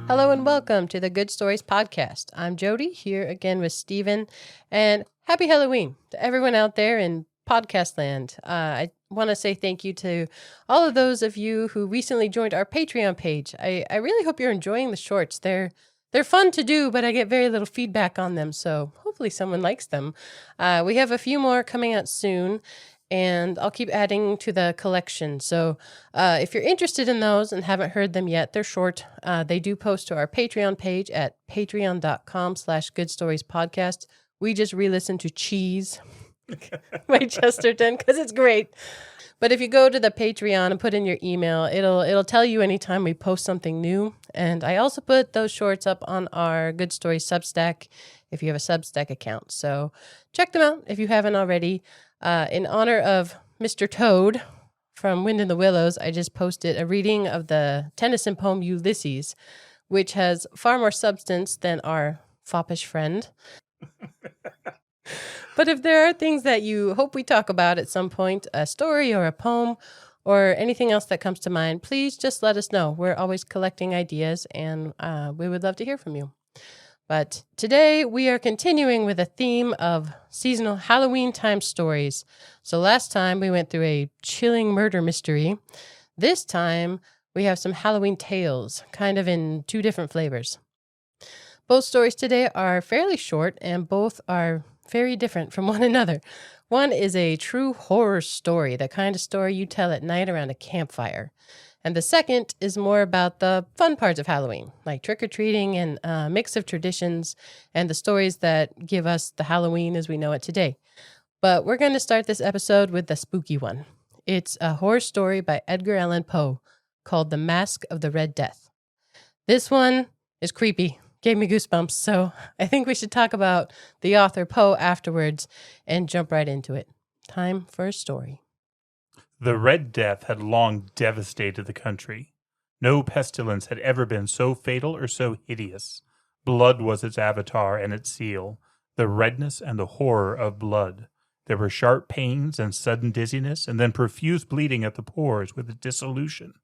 Hello and welcome to the Good Stories Podcast. I'm Jody, here again with Steven, and happy Halloween to everyone out there in podcast land. I want to say thank you to all of those of you who recently joined our Patreon page. I really hope you're enjoying the shorts. They're fun to do, but I get very little feedback on them, so hopefully someone likes them. We have a few more coming out soon, and I'll keep adding to the collection. So if you're interested in those and haven't heard them yet, they're short. They do post to our Patreon page at patreon.com/goodstoriespodcast. We just re-listened to Cheese by Chesterton because it's great. But if you go to the Patreon and put in your email, it'll tell you anytime we post something new. And I also put those shorts up on our Good Stories Substack if you have a Substack account. So check them out if you haven't already. In honor of Mr. Toad from Wind in the Willows, I just posted a reading of the Tennyson poem Ulysses, which has far more substance than our foppish friend. But if there are things that you hope we talk about at some point, a story or a poem or anything else that comes to mind, please just let us know. We're always collecting ideas, and we would love to hear from you. But today we are continuing with a theme of seasonal Halloween time stories. So last time we went through a chilling murder mystery. This time we have some Halloween tales, kind of in two different flavors. Both stories today are fairly short, and both are very different from one another. One is a true horror story, the kind of story you tell at night around a campfire. And the second is more about the fun parts of Halloween, like trick-or-treating and a mix of traditions and the stories that give us the Halloween as we know it today. But we're going to start this episode with the spooky one. It's a horror story by Edgar Allan Poe called The Masque of the Red Death. This one is creepy. Gave me goosebumps, so I think we should talk about the author Poe afterwards and jump right into it. Time for a story. The Red Death had long devastated the country. No pestilence had ever been so fatal or so hideous. Blood was its avatar and its seal, the redness and the horror of blood. There were sharp pains and sudden dizziness, and then profuse bleeding at the pores with a dissolution.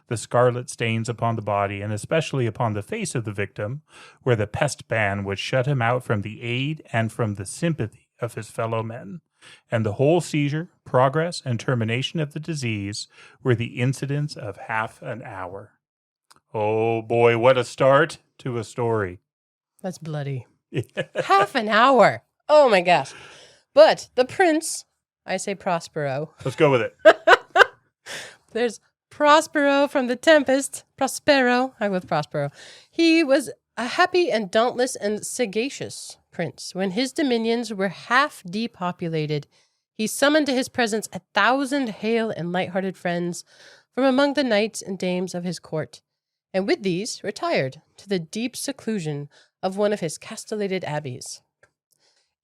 The scarlet stains upon the body, and especially upon the face of the victim, where the pest ban would shut him out from the aid and from the sympathy of his fellow men. And the whole seizure, progress, and termination of the disease were the incidents of half an hour. Oh boy, what a start to a story. That's bloody. Half an hour. Oh my gosh. But the prince, I say Prospero. Let's go with it. There's Prospero from The Tempest. Prospero. I with Prospero. He was a happy and dauntless and sagacious prince. When his dominions were half depopulated, he summoned to his presence 1,000 hale and light-hearted friends from among the knights and dames of his court, and with these retired to the deep seclusion of one of his castellated abbeys.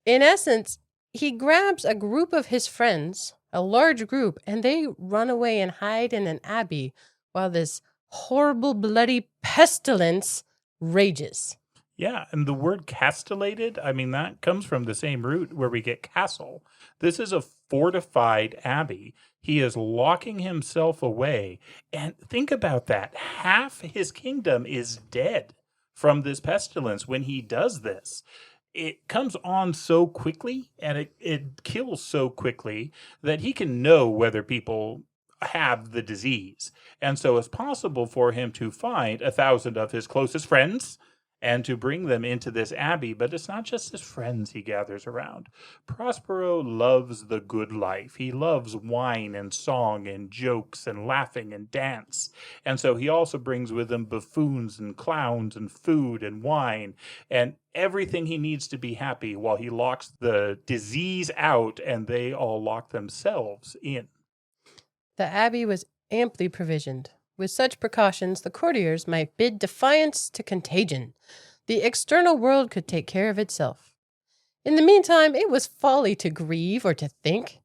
In essence, he grabs a group of his friends, a large group, and they run away and hide in an abbey while this horrible, bloody pestilence rages. Yeah, and the word castellated, that comes from the same root where we get castle. This is a fortified abbey. He is locking himself away. And think about that. Half his kingdom is dead from this pestilence when he does this. It comes on so quickly and it kills so quickly that he can know whether people have the disease. And so it's possible for him to find 1,000 of his closest friends and to bring them into this abbey. But it's not just his friends he gathers around. Prospero loves the good life. He loves wine and song and jokes and laughing and dance. And so he also brings with him buffoons and clowns and food and wine and everything he needs to be happy while he locks the disease out and they all lock themselves in. The abbey was amply provisioned. With such precautions, the courtiers might bid defiance to contagion. The external world could take care of itself. In the meantime, it was folly to grieve or to think.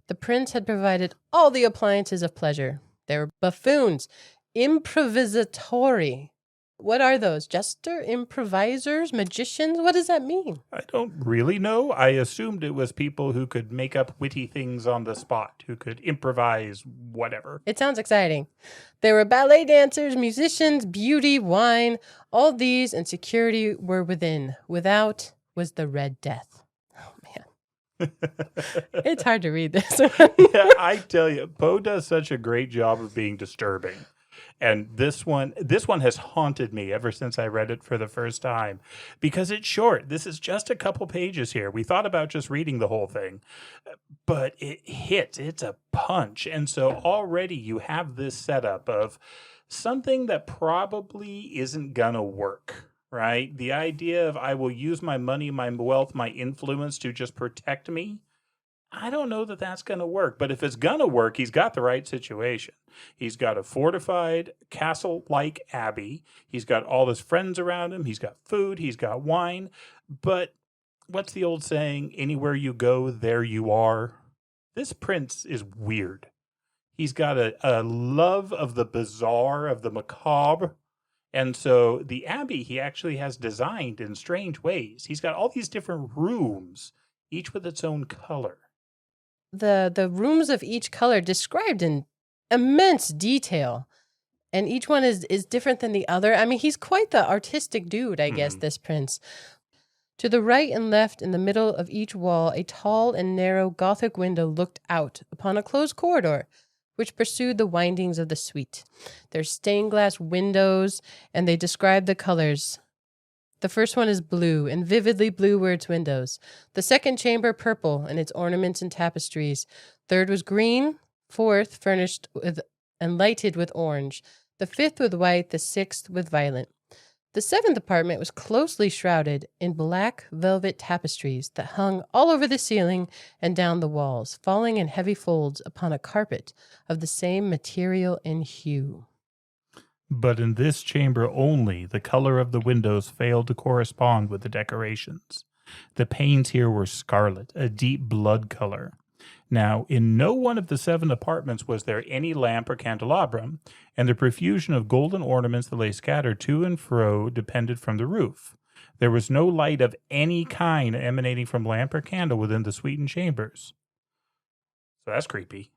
The prince had provided all the appliances of pleasure. There were buffoons, improvisatori, What are those? Jester, improvisers, magicians? What does that mean? I don't really know. I assumed it was people who could make up witty things on the spot, who could improvise whatever. It sounds exciting. There were ballet dancers, musicians, beauty, wine. All these and security were within. Without was the Red Death. Oh, man. It's hard to read this one. Yeah, I tell you, Poe does such a great job of being disturbing. And this one has haunted me ever since I read it for the first time because it's short. This is just a couple pages here. We thought about just reading the whole thing, but it hits. It's a punch. And so already you have this setup of something that probably isn't gonna work, right? The idea of I will use my money, my wealth, my influence to just protect me. I don't know that that's going to work, but if it's going to work, he's got the right situation. He's got a fortified castle-like abbey. He's got all his friends around him. He's got food. He's got wine. But what's the old saying? Anywhere you go, there you are. This prince is weird. He's got a love of the bizarre, of the macabre. And so the abbey he actually has designed in strange ways. He's got all these different rooms, each with its own color. The rooms of each color described in immense detail, and each one is different than the other. I mean, he's quite the artistic dude, I guess, this prince. To the right and left, in the middle of each wall, a tall and narrow Gothic window looked out upon a closed corridor, which pursued the windings of the suite. There's stained glass windows, and they describe the colors. The first one is blue, and vividly blue were its windows. The second chamber purple, and its ornaments and tapestries. Third was green. Fourth furnished with and lighted with orange. The fifth with white. The sixth with violet. The seventh apartment was closely shrouded in black velvet tapestries that hung all over the ceiling and down the walls, falling in heavy folds upon a carpet of the same material and hue. But in this chamber only, the color of the windows failed to correspond with the decorations. The panes here were scarlet, a deep blood color. Now, in no one of the 7 apartments was there any lamp or candelabrum, and the profusion of golden ornaments that lay scattered to and fro depended from the roof. There was no light of any kind emanating from lamp or candle within the suite chambers. So that's creepy.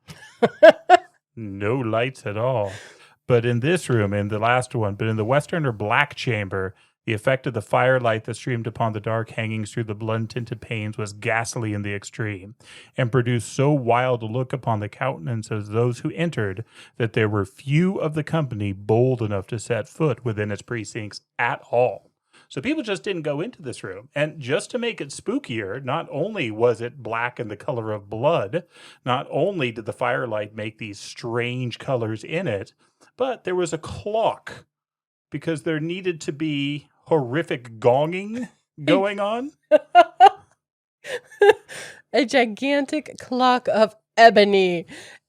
No lights at all. But in this room, in the last one, but in the western or black chamber, the effect of the firelight that streamed upon the dark hangings through the blood-tinted panes was ghastly in the extreme, and produced so wild a look upon the countenance of those who entered that there were few of the company bold enough to set foot within its precincts at all. So people just didn't go into this room. And just to make it spookier, not only was it black and the color of blood, not only did the firelight make these strange colors in it, but there was a clock because there needed to be horrific gonging going on. A gigantic clock of ebony.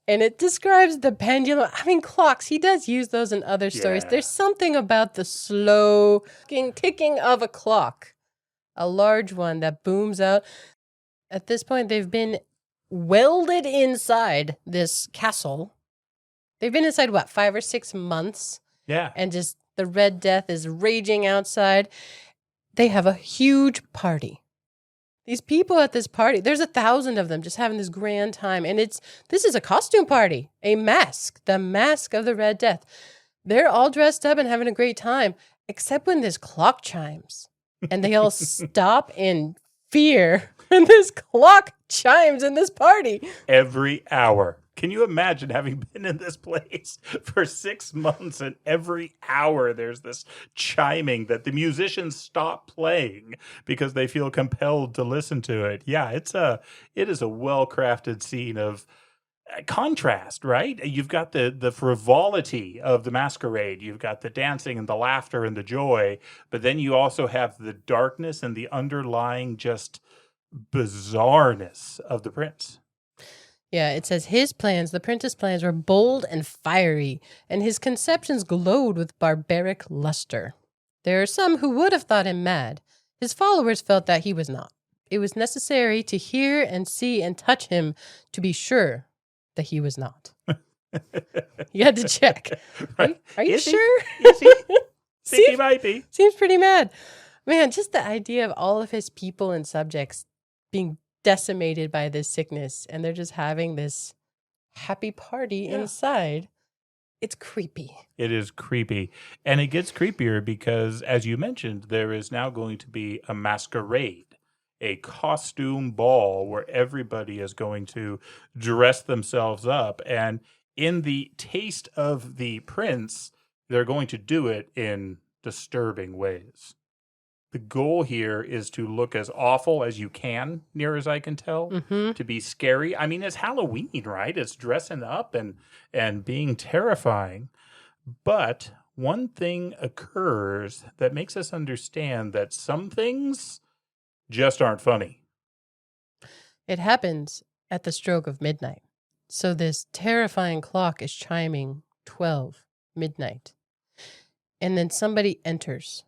And it describes the pendulum. I mean, clocks, he does use those in other stories. Yeah. There's something about the slow ticking of a clock. A large one that booms out. At this point, they've been welded inside this castle. They've been inside, 5 or 6 months? Yeah. And just the Red Death is raging outside. They have a huge party. These people at this party, there's 1,000 of them just having this grand time. And this is a costume party, a masque, the Masque of the Red Death. They're all dressed up and having a great time, except when this clock chimes. And they all stop in fear when this clock chimes in this party. Every hour. Can you imagine having been in this place for 6 months and every hour there's this chiming that the musicians stop playing because they feel compelled to listen to it? Yeah, it is a well-crafted scene of contrast, right? You've got the frivolity of the masquerade. You've got the dancing and the laughter and the joy, but then you also have the darkness and the underlying just bizarreness of the prince. Yeah, it says his plans, the prince's plans, were bold and fiery, and his conceptions glowed with barbaric luster. There are some who would have thought him mad. His followers felt that he was not. It was necessary to hear and see and touch him to be sure that he was not. You had to check. Right? Are you Is he? sure? Is he? Think he might be. Seems pretty mad. Man, just the idea of all of his people and subjects being decimated by this sickness, and they're just having this happy party inside. It's creepy. It is creepy. And it gets creepier because, as you mentioned, there is now going to be a masquerade, a costume ball where everybody is going to dress themselves up. And in the taste of the prince, they're going to do it in disturbing ways. The goal here is to look as awful as you can, near as I can tell, to be scary. I mean, it's Halloween, right? It's dressing up and being terrifying. But one thing occurs that makes us understand that some things just aren't funny. It happens at the stroke of midnight. So this terrifying clock is chiming 12 midnight. And then somebody enters.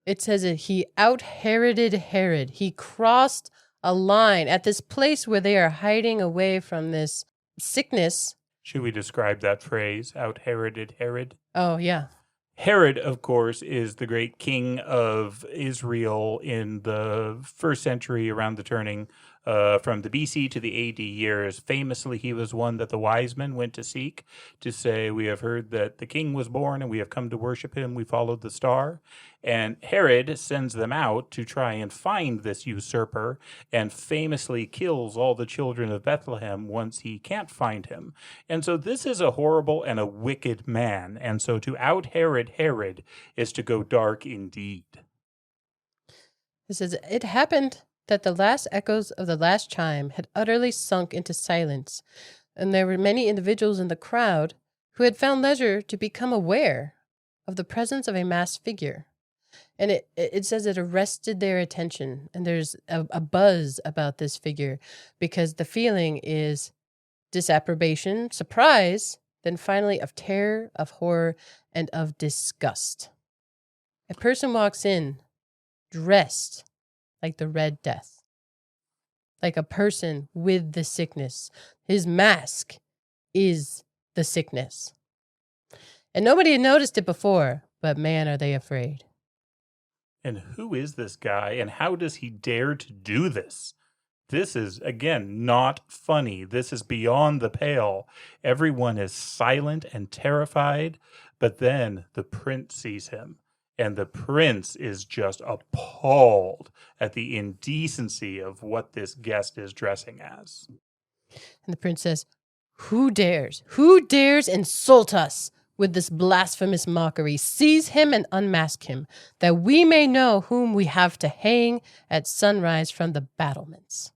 It says that he out-Heroded Herod. He crossed a line at this place where they are hiding away from this sickness. Should we describe that phrase, out-Heroded Herod? Oh, yeah. Herod, of course, is the great king of Israel in the first century, around the turning from the BC to the AD years. Famously, he was one that the wise men went to seek to say, we have heard that the king was born and we have come to worship him. We followed the star. And Herod sends them out to try and find this usurper and famously kills all the children of Bethlehem once he can't find him. And so this is a horrible and a wicked man. And so to out-Herod Herod is to go dark indeed. It says, it happened that the last echoes of the last chime had utterly sunk into silence, and there were many individuals in the crowd who had found leisure to become aware of the presence of a masked figure. And it says it arrested their attention, and there's a buzz about this figure because the feeling is disapprobation, surprise, then finally of terror, of horror, and of disgust. A person walks in dressed like the Red Death, like a person with the sickness. His mask is the sickness. And nobody had noticed it before, but man, are they afraid. And who is this guy, and how does he dare to do this? This is, again, not funny. This is beyond the pale. Everyone is silent and terrified, but then the prince sees him, and the prince is just appalled at the indecency of what this guest is dressing as. And the prince says, Who dares insult us with this blasphemous mockery? Seize him and unmask him, that we may know whom we have to hang at sunrise from the battlements.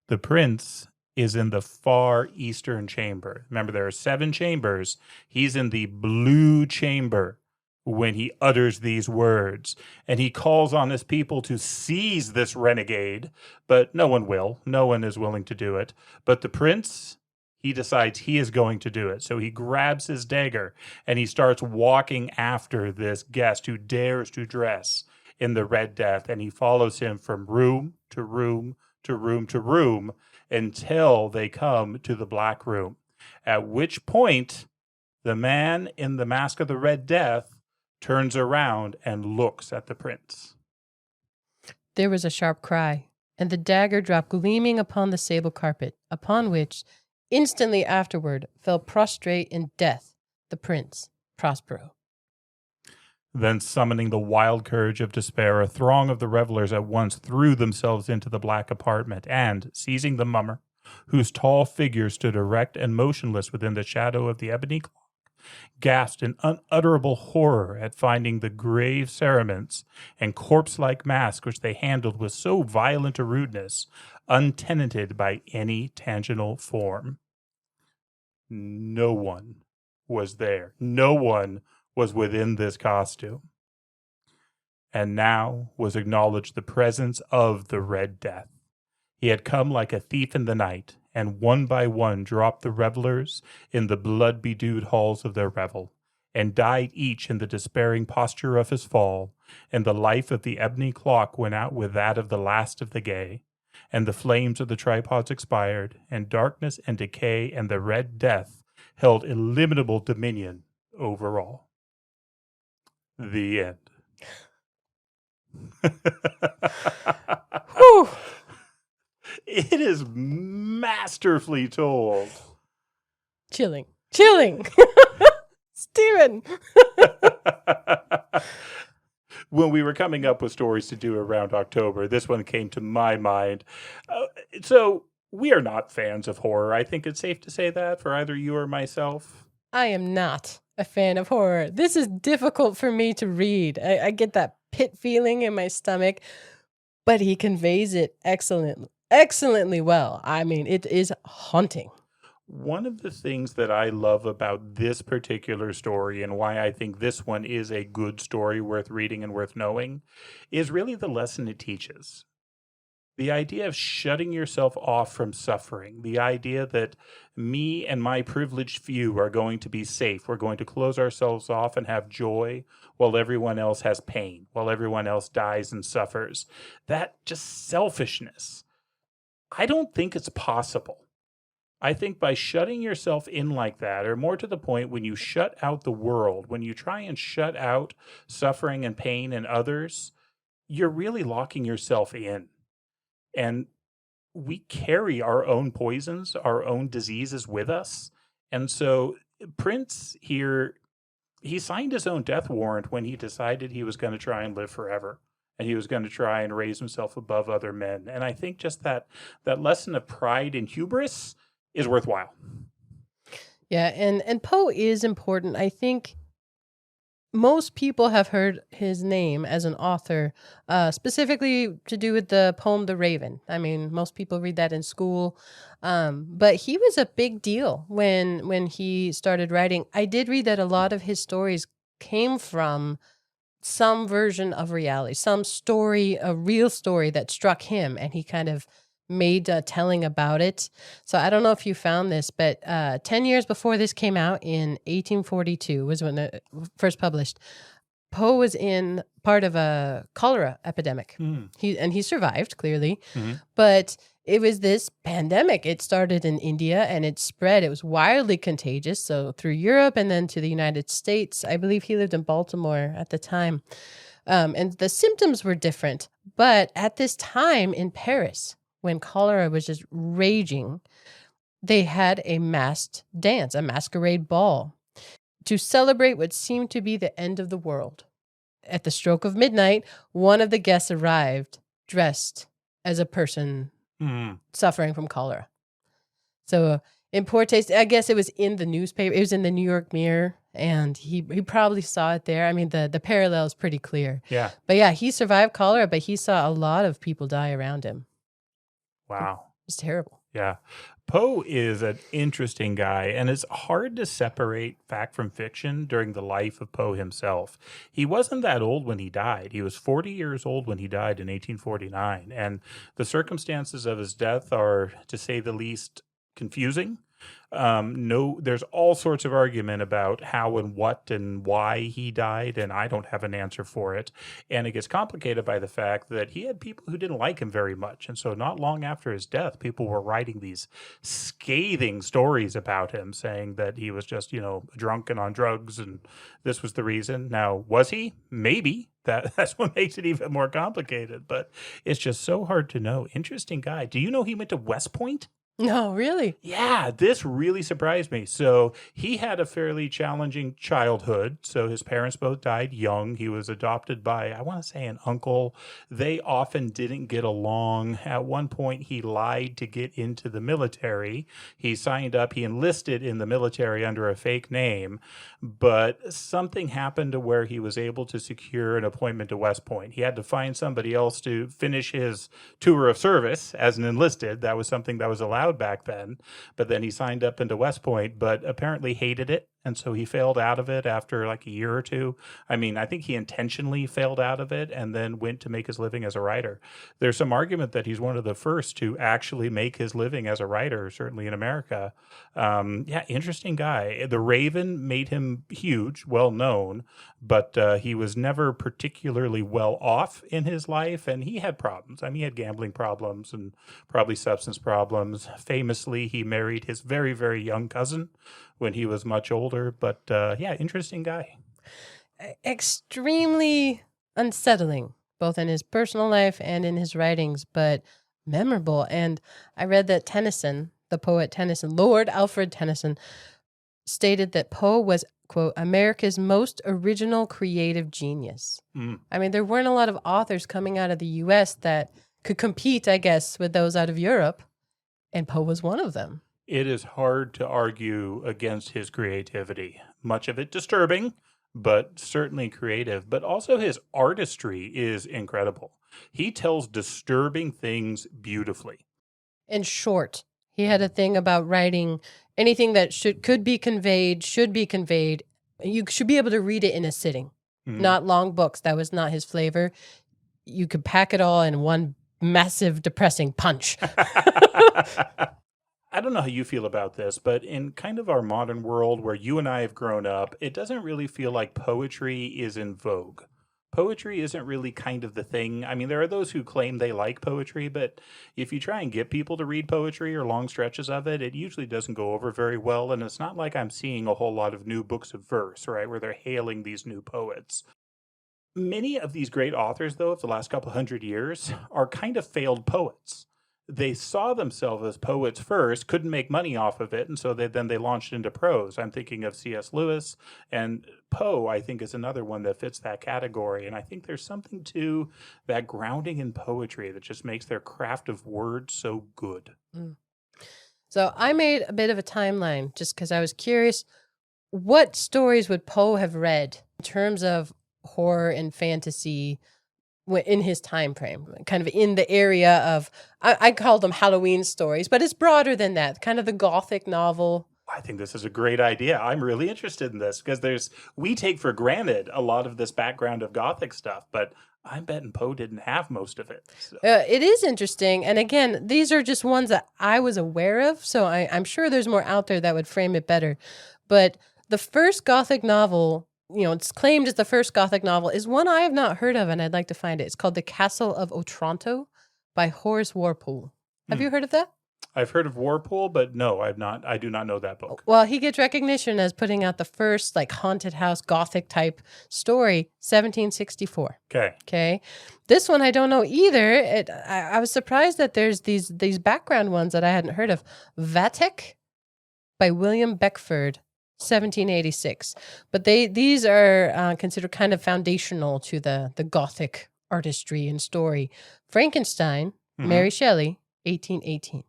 The prince is in the far eastern chamber. Remember, there are 7 chambers. He's in the blue chamber when he utters these words, and he calls on his people to seize this renegade, but no one will. No one is willing to do it. But the prince, he decides he is going to do it. So he grabs his dagger and he starts walking after this guest who dares to dress in the Red Death, and he follows him from room to room to room to room until they come to the Black Room, at which point the man in the Masque of the Red Death turns around and looks at the prince. There was a sharp cry, and the dagger dropped gleaming upon the sable carpet, upon which, instantly afterward, fell prostrate in death the prince, Prospero. Then, summoning the wild courage of despair, a throng of the revelers at once threw themselves into the black apartment, and, seizing the mummer, whose tall figure stood erect and motionless within the shadow of the ebony clock, gasped in unutterable horror at finding the grave cerements and corpse-like mask which they handled with so violent a rudeness, untenanted by any tangible form. No one was there. No one was within this costume. And now was acknowledged the presence of the Red Death. He had come like a thief in the night, and one by one dropped the revelers in the blood-bedewed halls of their revel, and died each in the despairing posture of his fall, and the life of the ebony clock went out with that of the last of the gay, and the flames of the tripods expired, and darkness and decay and the Red Death held illimitable dominion over all. The end. Whew. It is masterfully told. Chilling. Steven. When we were coming up with stories to do around October, this one came to my mind. So we are not fans of horror. I think it's safe to say that for either you or myself. I am not a fan of horror. This is difficult for me to read. I get that pit feeling in my stomach, but he conveys it excellently well. I mean, it is haunting. One of the things that I love about this particular story and why I think this one is a good story worth reading and worth knowing is really the lesson it teaches. The idea of shutting yourself off from suffering, the idea that me and my privileged few are going to be safe, we're going to close ourselves off and have joy while everyone else has pain, while everyone else dies and suffers. That just selfishness. I don't think it's possible. I think by shutting yourself in like that, or more to the point, when you shut out the world, when you try and shut out suffering and pain and others, you're really locking yourself in. And we carry our own poisons, our own diseases with us. And so Prince here, he signed his own death warrant when he decided he was going to try and live forever. And he was going to try and raise himself above other men. And I think just that lesson of pride and hubris is worthwhile. Yeah, and Poe is important. I think most people have heard his name as an author, specifically to do with the poem The Raven. I mean, most people read that in school. But he was a big deal when he started writing. I did read that a lot of his stories came from some version of reality, some story, a real story that struck him, and he kind of made telling about it. So I don't know if you found this, but 10 years before this came out in 1842 was when it first published. Poe was in part of a cholera epidemic. He survived, clearly, but it was this pandemic. It started in India and it spread. It was wildly contagious. So through Europe and then to the United States. I believe he lived in Baltimore at the time. And the symptoms were different. But at this time in Paris, when cholera was just raging, they had a masked dance, a masquerade ball, to celebrate what seemed to be the end of the world. At the stroke of midnight, one of the guests arrived dressed as a person suffering from cholera. So in poor taste, I guess it was in the newspaper. It was in the New York Mirror, and he probably saw it there. I mean, the parallel is pretty clear. Yeah. But yeah, he survived cholera, but he saw a lot of people die around him. Wow. It's terrible. Yeah. Poe is an interesting guy, and it's hard to separate fact from fiction during the life of Poe himself. He wasn't that old when he died. He was 40 years old when he died in 1849, and the circumstances of his death are, to say the least, confusing. There's all sorts of argument about how and what and why he died, and I don't have an answer for it. And it gets complicated by the fact that he had people who didn't like him very much. And so not long after his death, people were writing these scathing stories about him, saying that he was just, drunk and on drugs, and this was the reason. Now, was he? Maybe. That's what makes it even more complicated, but it's just so hard to know. Interesting guy. Do you know he went to West Point? No, really? Yeah, this really surprised me. So he had a fairly challenging childhood. So his parents both died young. He was adopted by, I want to say, an uncle. They often didn't get along. At one point, he lied to get into the military. He enlisted in the military under a fake name, but something happened to where he was able to secure an appointment to West Point. He had to find somebody else to finish his tour of service as an enlisted. That was something that was allowed back then, but then he signed up into West Point, but apparently hated it, and so he failed out of it after like a year or two. I mean, I think he intentionally failed out of it and then went to make his living as a writer. There's some argument that he's one of the first to actually make his living as a writer, certainly in America. Interesting guy. The Raven made him huge, well known, but he was never particularly well off in his life, and he had problems. I mean, he had gambling problems and probably substance problems. Famously, he married his very, very young cousin when he was much older. But interesting guy. extremely unsettling, both in his personal life and in his writings, but memorable. And I read that Tennyson, the poet Tennyson, Lord Alfred Tennyson, stated that Poe was, quote, America's most original creative genius. I mean, there weren't a lot of authors coming out of the U.S. that could compete, I guess, with those out of Europe, and Poe was one of them. It is hard to argue against his creativity. Much of it disturbing, but certainly creative. But also his artistry is incredible. He tells disturbing things beautifully. And short. He had a thing about writing anything that could be conveyed, should be conveyed. You should be able to read it in a sitting, not long books. That was not his flavor. You could pack it all in one massive, depressing punch. I don't know how you feel about this, but in kind of our modern world where you and I have grown up, it doesn't really feel like poetry is in vogue. Poetry isn't really kind of the thing. I mean, there are those who claim they like poetry, but if you try and get people to read poetry or long stretches of it, it usually doesn't go over very well. And it's not like I'm seeing a whole lot of new books of verse, right, where they're hailing these new poets. Many of these great authors, though, of the last couple hundred years are kind of failed poets. They saw themselves as poets first, couldn't make money off of it, and so then they launched into prose. I'm thinking of C.S. Lewis, and Poe, I think, is another one that fits that category. And I think there's something to that grounding in poetry that just makes their craft of words so good. So I made a bit of a timeline just because I was curious, what stories would Poe have read in terms of horror and fantasy in his time frame, kind of in the area of, I call them Halloween stories, but it's broader than that, kind of the Gothic novel. I think this is a great idea. I'm really interested in this because we take for granted a lot of this background of Gothic stuff, but I'm betting Poe didn't have most of it. So. It is interesting. And again, these are just ones that I was aware of, so I'm sure there's more out there that would frame it better. But the first Gothic novel, it's claimed as the first Gothic novel, is one I have not heard of, and I'd like to find it. It's called The Castle of Otranto by Horace Walpole. Have you heard of that? I've heard of Walpole, but no, I've not. I do not know that book. Well, he gets recognition as putting out the first haunted house Gothic type story, 1764. Okay. This one I don't know either. I was surprised that there's these background ones that I hadn't heard of. Vathek by William Beckford. 1786, but these are considered kind of foundational to the Gothic artistry and story. Frankenstein, Mary Shelley, 1818.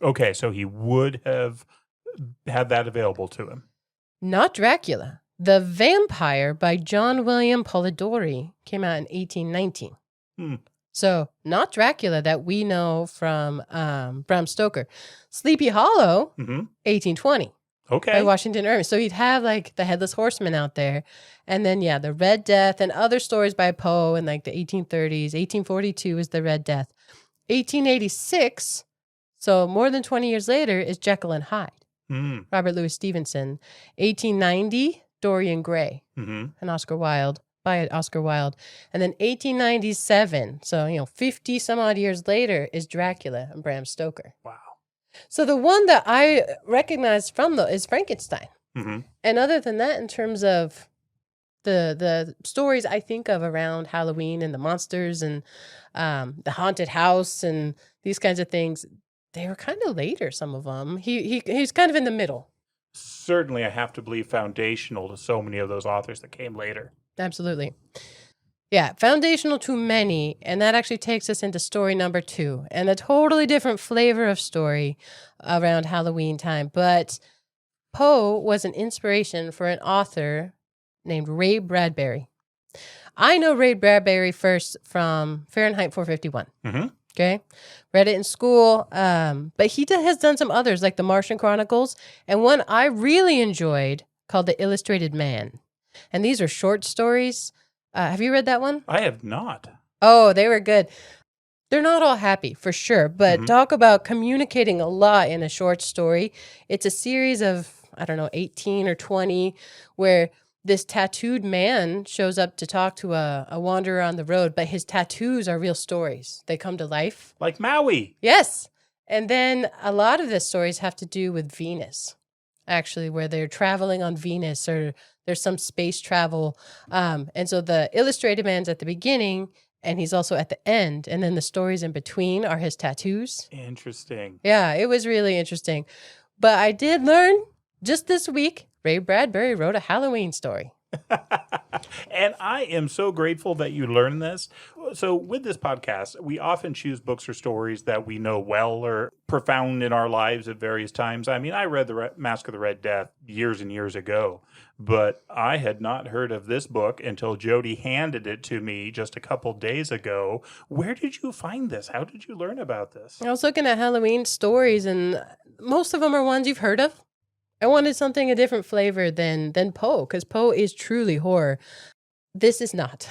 Okay, so he would have had that available to him. Not Dracula. The Vampire by John William Polidori came out in 1819. So not Dracula that we know from Bram Stoker. Sleepy Hollow, 1820. Okay. By Washington Irving. So he'd have the Headless Horseman out there. And then, the Red Death and other stories by Poe in the 1830s. 1842 is the Red Death. 1886, so more than 20 years later, is Jekyll and Hyde. Robert Louis Stevenson. 1890, Dorian Gray and Oscar Wilde, by Oscar Wilde. And then 1897, so, 50 some odd years later, is Dracula and Bram Stoker. Wow. So the one that I recognize from is Frankenstein. And other than that, in terms of the stories I think of around Halloween and the monsters and the haunted house and these kinds of things, they were kind of later, some of them. He's kind of in the middle. Certainly, I have to believe foundational to so many of those authors that came later. Absolutely. Yeah, foundational to many, and that actually takes us into story number 2, and a totally different flavor of story around Halloween time. But Poe was an inspiration for an author named Ray Bradbury. I know Ray Bradbury first from Fahrenheit 451. Okay, read it in school, but he has done some others like The Martian Chronicles, and one I really enjoyed called The Illustrated Man. And these are short stories. Have you read that one? I have not. Oh, they were good. They're not all happy, for sure, but talk about communicating a lot in a short story. It's a series of, 18 or 20, where this tattooed man shows up to talk to a wanderer on the road, but his tattoos are real stories. They come to life. Like Maui. Yes. And then a lot of the stories have to do with Venus. actually, where they're traveling on Venus or there's some space travel. And so the illustrated man's at the beginning and he's also at the end. And then the stories in between are his tattoos. Interesting. Yeah, it was really interesting. But I did learn just this week, Ray Bradbury wrote a Halloween story. And I am so grateful that you learned this. So with this podcast, we often choose books or stories that we know well or profound in our lives at various times. I mean, I read the Masque of the Red Death years and years ago, but I had not heard of this book until Jody handed it to me just a couple days ago. Where did you find this? How did you learn about this? I was looking at Halloween stories, and most of them are ones you've heard of. I wanted something a different flavor than Poe, because Poe is truly horror. This is not.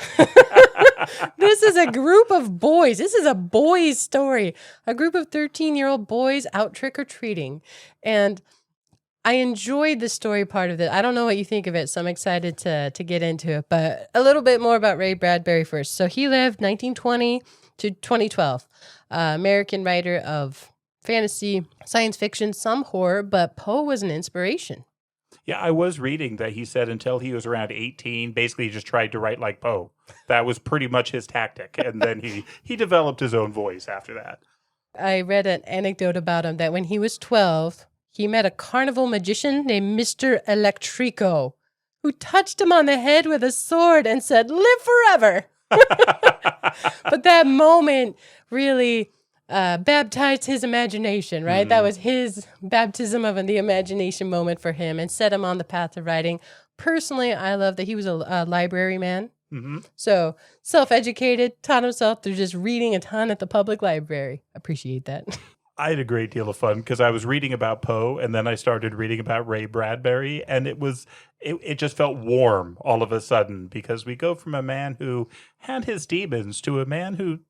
This is a group of boys. This is a boys' story. A group of 13-year-old boys out trick-or-treating. And I enjoyed the story part of it. I don't know what you think of it, so I'm excited to get into it. But a little bit more about Ray Bradbury first. So he lived 1920 to 2012. American writer of fantasy, science fiction, some horror, but Poe was an inspiration. Yeah, I was reading that he said until he was around 18, basically he just tried to write like Poe. That was pretty much his tactic. And then he developed his own voice after that. I read an anecdote about him that when he was 12, he met a carnival magician named Mr. Electrico, who touched him on the head with a sword and said, "Live forever." But that moment really baptized his imagination, right? That was his baptism of the imagination moment for him and set him on the path of writing. Personally, I love that he was a library man. Mm-hmm. So self-educated, taught himself through just reading a ton at the public library. Appreciate that. I had a great deal of fun because I was reading about Poe and then I started reading about Ray Bradbury, and it just felt warm all of a sudden because we go from a man who had his demons to a man who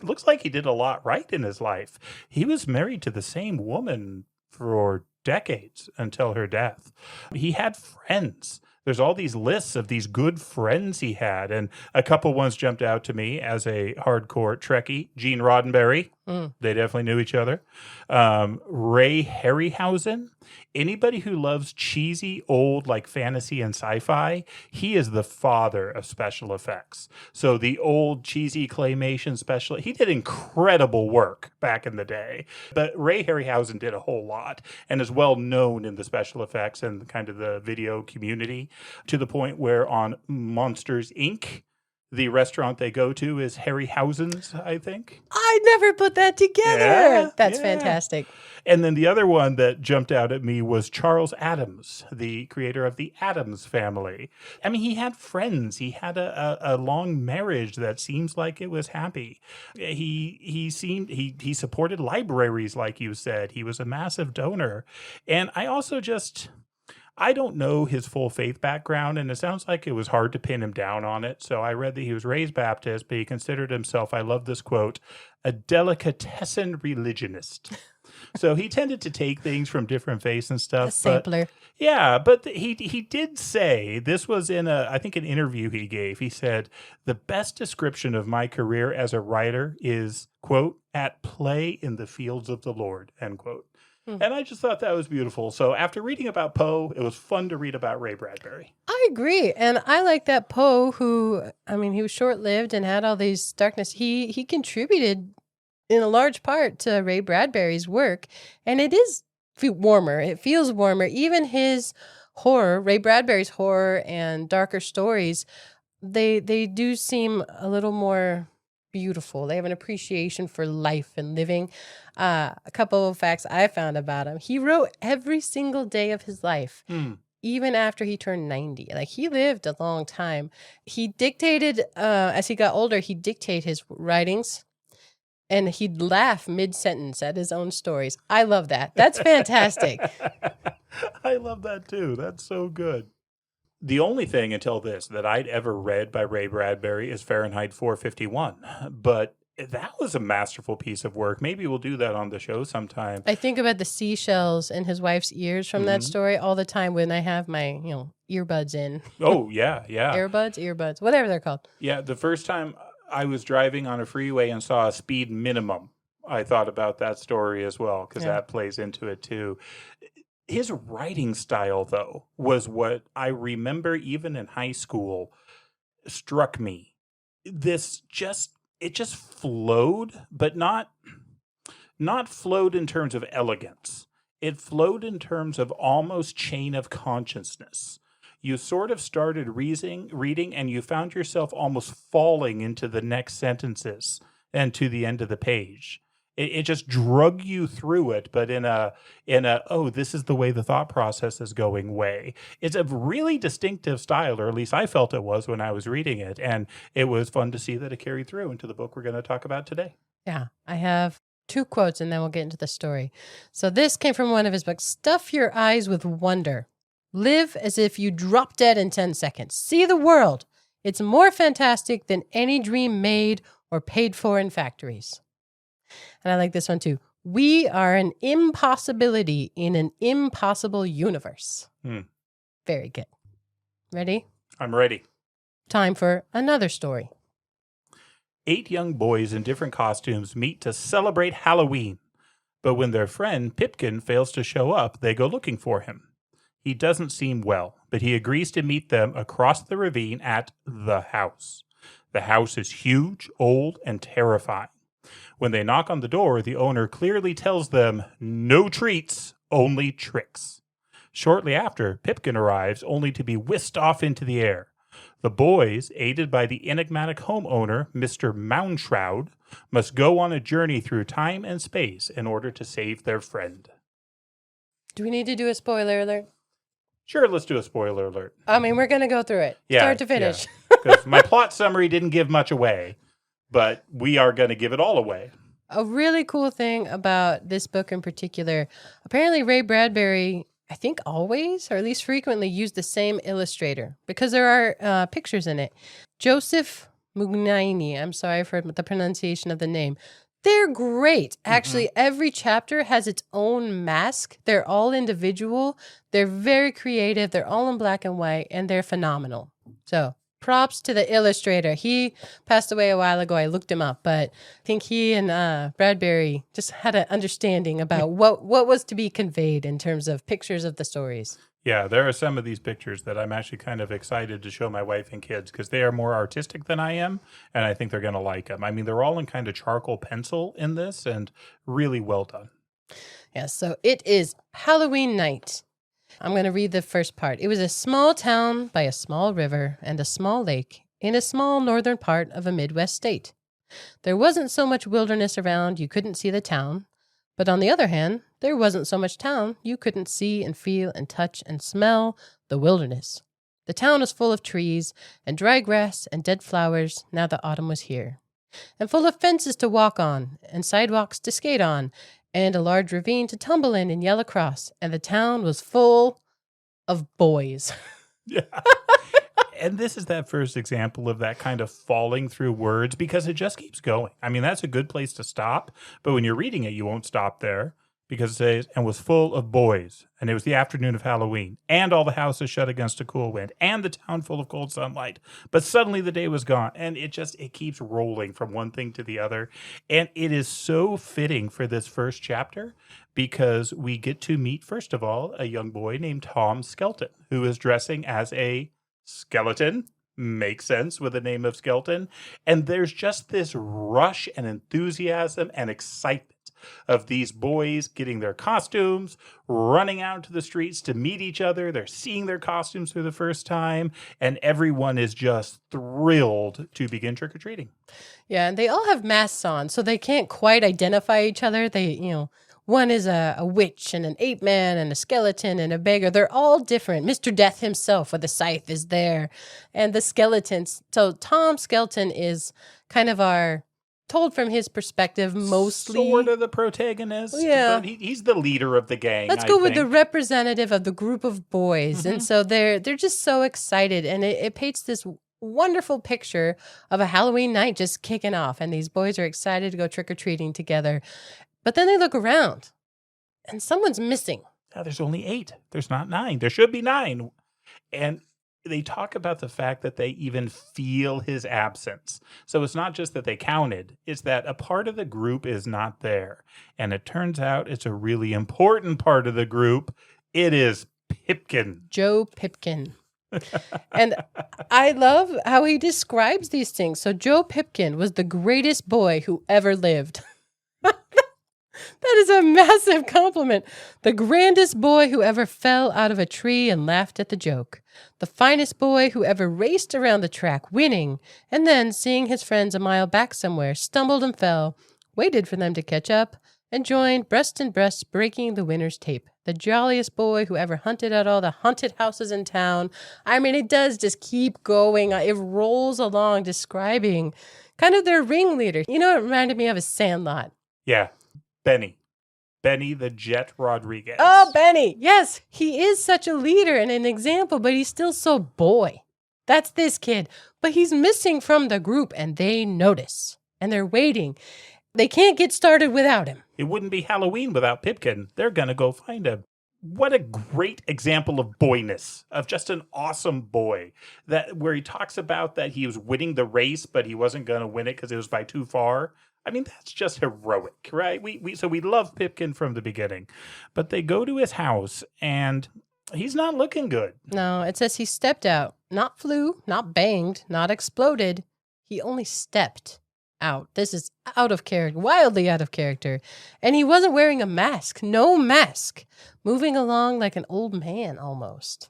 looks like he did a lot right in his life. He was married to the same woman for decades until her death. He had friends. There's all these lists of these good friends he had, and a couple ones jumped out to me as a hardcore Trekkie. Gene Roddenberry, they definitely knew each other. Ray Harryhausen. Anybody who loves cheesy, old, like fantasy and sci-fi, he is the father of special effects. So the old cheesy claymation special, he did incredible work back in the day. But Ray Harryhausen did a whole lot and is well known in the special effects and kind of the video community, to the point where on Monsters, Inc., the restaurant they go to is Harryhausen's, I think. I never put that together. Yeah, That's fantastic. And then the other one that jumped out at me was Charles Addams, the creator of the Addams Family. I mean, he had friends. He had a long marriage that seems like it was happy. He supported libraries, like you said. He was a massive donor. And I don't know his full faith background, and it sounds like it was hard to pin him down on it. So I read that he was raised Baptist, but he considered himself, I love this quote, a delicatessen religionist. So he tended to take things from different faiths and stuff. A sampler. But he did say, this was in I think an interview he gave. He said, the best description of my career as a writer is, quote, at play in the fields of the Lord, end quote. And I just thought that was beautiful. So after reading about Poe, it was fun to read about Ray Bradbury. I agree. And I like that Poe, he was short-lived and had all these darkness. He contributed in a large part to Ray Bradbury's work. And it is warmer. It feels warmer. Even his horror, Ray Bradbury's horror and darker stories, they do seem a little more beautiful. They have an appreciation for life and living. A couple of facts I found about him. He wrote every single day of his life, even after he turned 90. Like, he lived a long time. He dictated, as he got older, he'd dictate his writings, and he'd laugh mid-sentence at his own stories. I love that. That's fantastic. I love that too. That's so good. The only thing until this that I'd ever read by Ray Bradbury is Fahrenheit 451. But that was a masterful piece of work. Maybe we'll do that on the show sometime. I think about the seashells in his wife's ears from that story all the time when I have my, earbuds in. Oh, yeah. Earbuds, whatever they're called. Yeah, the first time I was driving on a freeway and saw a speed minimum, I thought about that story as well, because that plays into it too. His writing style, though, was what I remember even in high school struck me. It just flowed, but not flowed in terms of elegance. It flowed in terms of almost chain of consciousness. You sort of started reading, and you found yourself almost falling into the next sentences and to the end of the page. It just drug you through it, but in a oh, this is the way the thought process is going way. It's a really distinctive style, or at least I felt it was when I was reading it, and it was fun to see that it carried through into the book we're going to talk about today. Yeah, I have 2 quotes and then we'll get into the story. So this came from one of his books. Stuff your eyes with wonder. Live as if you drop dead in 10 seconds. See the world. It's more fantastic than any dream made or paid for in factories. And I like this one too. We are an impossibility in an impossible universe. Very good. Ready? I'm ready. Time for another story. 8 young boys in different costumes meet to celebrate Halloween. But when their friend Pipkin fails to show up, they go looking for him. He doesn't seem well, but he agrees to meet them across the ravine at the house. The house is huge, old, and terrifying. When they knock on the door, the owner clearly tells them, no treats, only tricks. Shortly after, Pipkin arrives, only to be whisked off into the air. The boys, aided by the enigmatic homeowner, Mr. Moundshroud, must go on a journey through time and space in order to save their friend. Do we need to do a spoiler alert? Sure, let's do a spoiler alert. I mean, we're going to go through it. Start to finish. Because my plot summary didn't give much away, but we are going to give it all away. A really cool thing about this book in particular, apparently Ray Bradbury, I think always, or at least frequently, used the same illustrator because there are pictures in it. Joseph Mugnaini, I'm sorry for the pronunciation of the name. They're great. Actually, every chapter has its own mask. They're all individual. They're very creative. They're all in black and white, and they're phenomenal. So props to the illustrator. He passed away a while ago. I looked him up, but I think he and Bradbury just had an understanding about what was to be conveyed in terms of pictures of the stories. Yeah, there are some of these pictures that I'm actually kind of excited to show my wife and kids because they are more artistic than I am, and I think they're going to like them. I mean, they're all in kind of charcoal pencil in this and really well done. Yeah, so it is Halloween night. I'm going to read the first part. It was a small town by a small river and a small lake in a small northern part of a Midwest state. There wasn't so much wilderness around you couldn't see the town, but on the other hand, there wasn't so much town you couldn't see and feel and touch and smell the wilderness. The town was full of trees and dry grass and dead flowers now that autumn was here, and full of fences to walk on and sidewalks to skate on, and a large ravine to tumble in and yell across, and the town was full of boys. Yeah. And this is that first example of that kind of falling through words because it just keeps going. I mean, that's a good place to stop, but when you're reading it, you won't stop there because it says, and was full of boys, and it was the afternoon of Halloween, and all the houses shut against a cool wind, and the town full of cold sunlight. But suddenly the day was gone, and it keeps rolling from one thing to the other. And it is so fitting for this first chapter because we get to meet, first of all, a young boy named Tom Skelton, who is dressing as a skeleton. Makes sense with the name of Skelton. And there's just this rush and enthusiasm and excitement of these boys getting their costumes, running out to the streets to meet each other. They're seeing their costumes for the first time, and everyone is just thrilled to begin trick-or-treating. Yeah, and they all have masks on, so they can't quite identify each other. One is a witch and an ape man and a skeleton and a beggar. They're all different. Mr. Death himself with a scythe is there. And the skeletons. So Tom Skelton is kind of told from his perspective mostly. Sort of the protagonist. Yeah. But he's the leader of the gang. Let's go with the representative of the group of boys. And so they're just so excited. And it paints this wonderful picture of a Halloween night just kicking off. And these boys are excited to go trick-or-treating together. But then they look around, and someone's missing. Now, there's only 8. There's not 9. There should be 9. And they talk about the fact that they even feel his absence. So it's not just that they counted. It's that a part of the group is not there. And it turns out it's a really important part of the group It is Pipkin. Joe Pipkin. And I love how he describes these things. So Joe Pipkin was the greatest boy who ever lived. That is a massive compliment. The grandest boy who ever fell out of a tree and laughed at the joke. The finest boy who ever raced around the track, winning, and then, seeing his friends a mile back somewhere, stumbled and fell, waited for them to catch up, and joined breast and breast, breaking the winner's tape. The jolliest boy who ever hunted out all the haunted houses in town. I mean, it does just keep going. It rolls along describing kind of their ringleader. You know, it reminded me of a Sandlot. Yeah. Benny the Jet Rodriguez. Oh, Benny. Yes, he is such a leader and an example, but he's still so boy. That's this kid. But he's missing from the group, and they notice. And they're waiting. They can't get started without him. It wouldn't be Halloween without Pipkin. They're going to go find him. What a great example of boyness, of just an awesome boy. Where he talks about that he was winning the race, but he wasn't going to win it because it was by too far. I mean, that's just heroic, right? So we love Pipkin from the beginning. But they go to his house, and he's not looking good. No, it says he stepped out. Not flew, not banged, not exploded. He only stepped out. This is out of character, wildly out of character. And he wasn't wearing a mask. No mask. Moving along like an old man almost.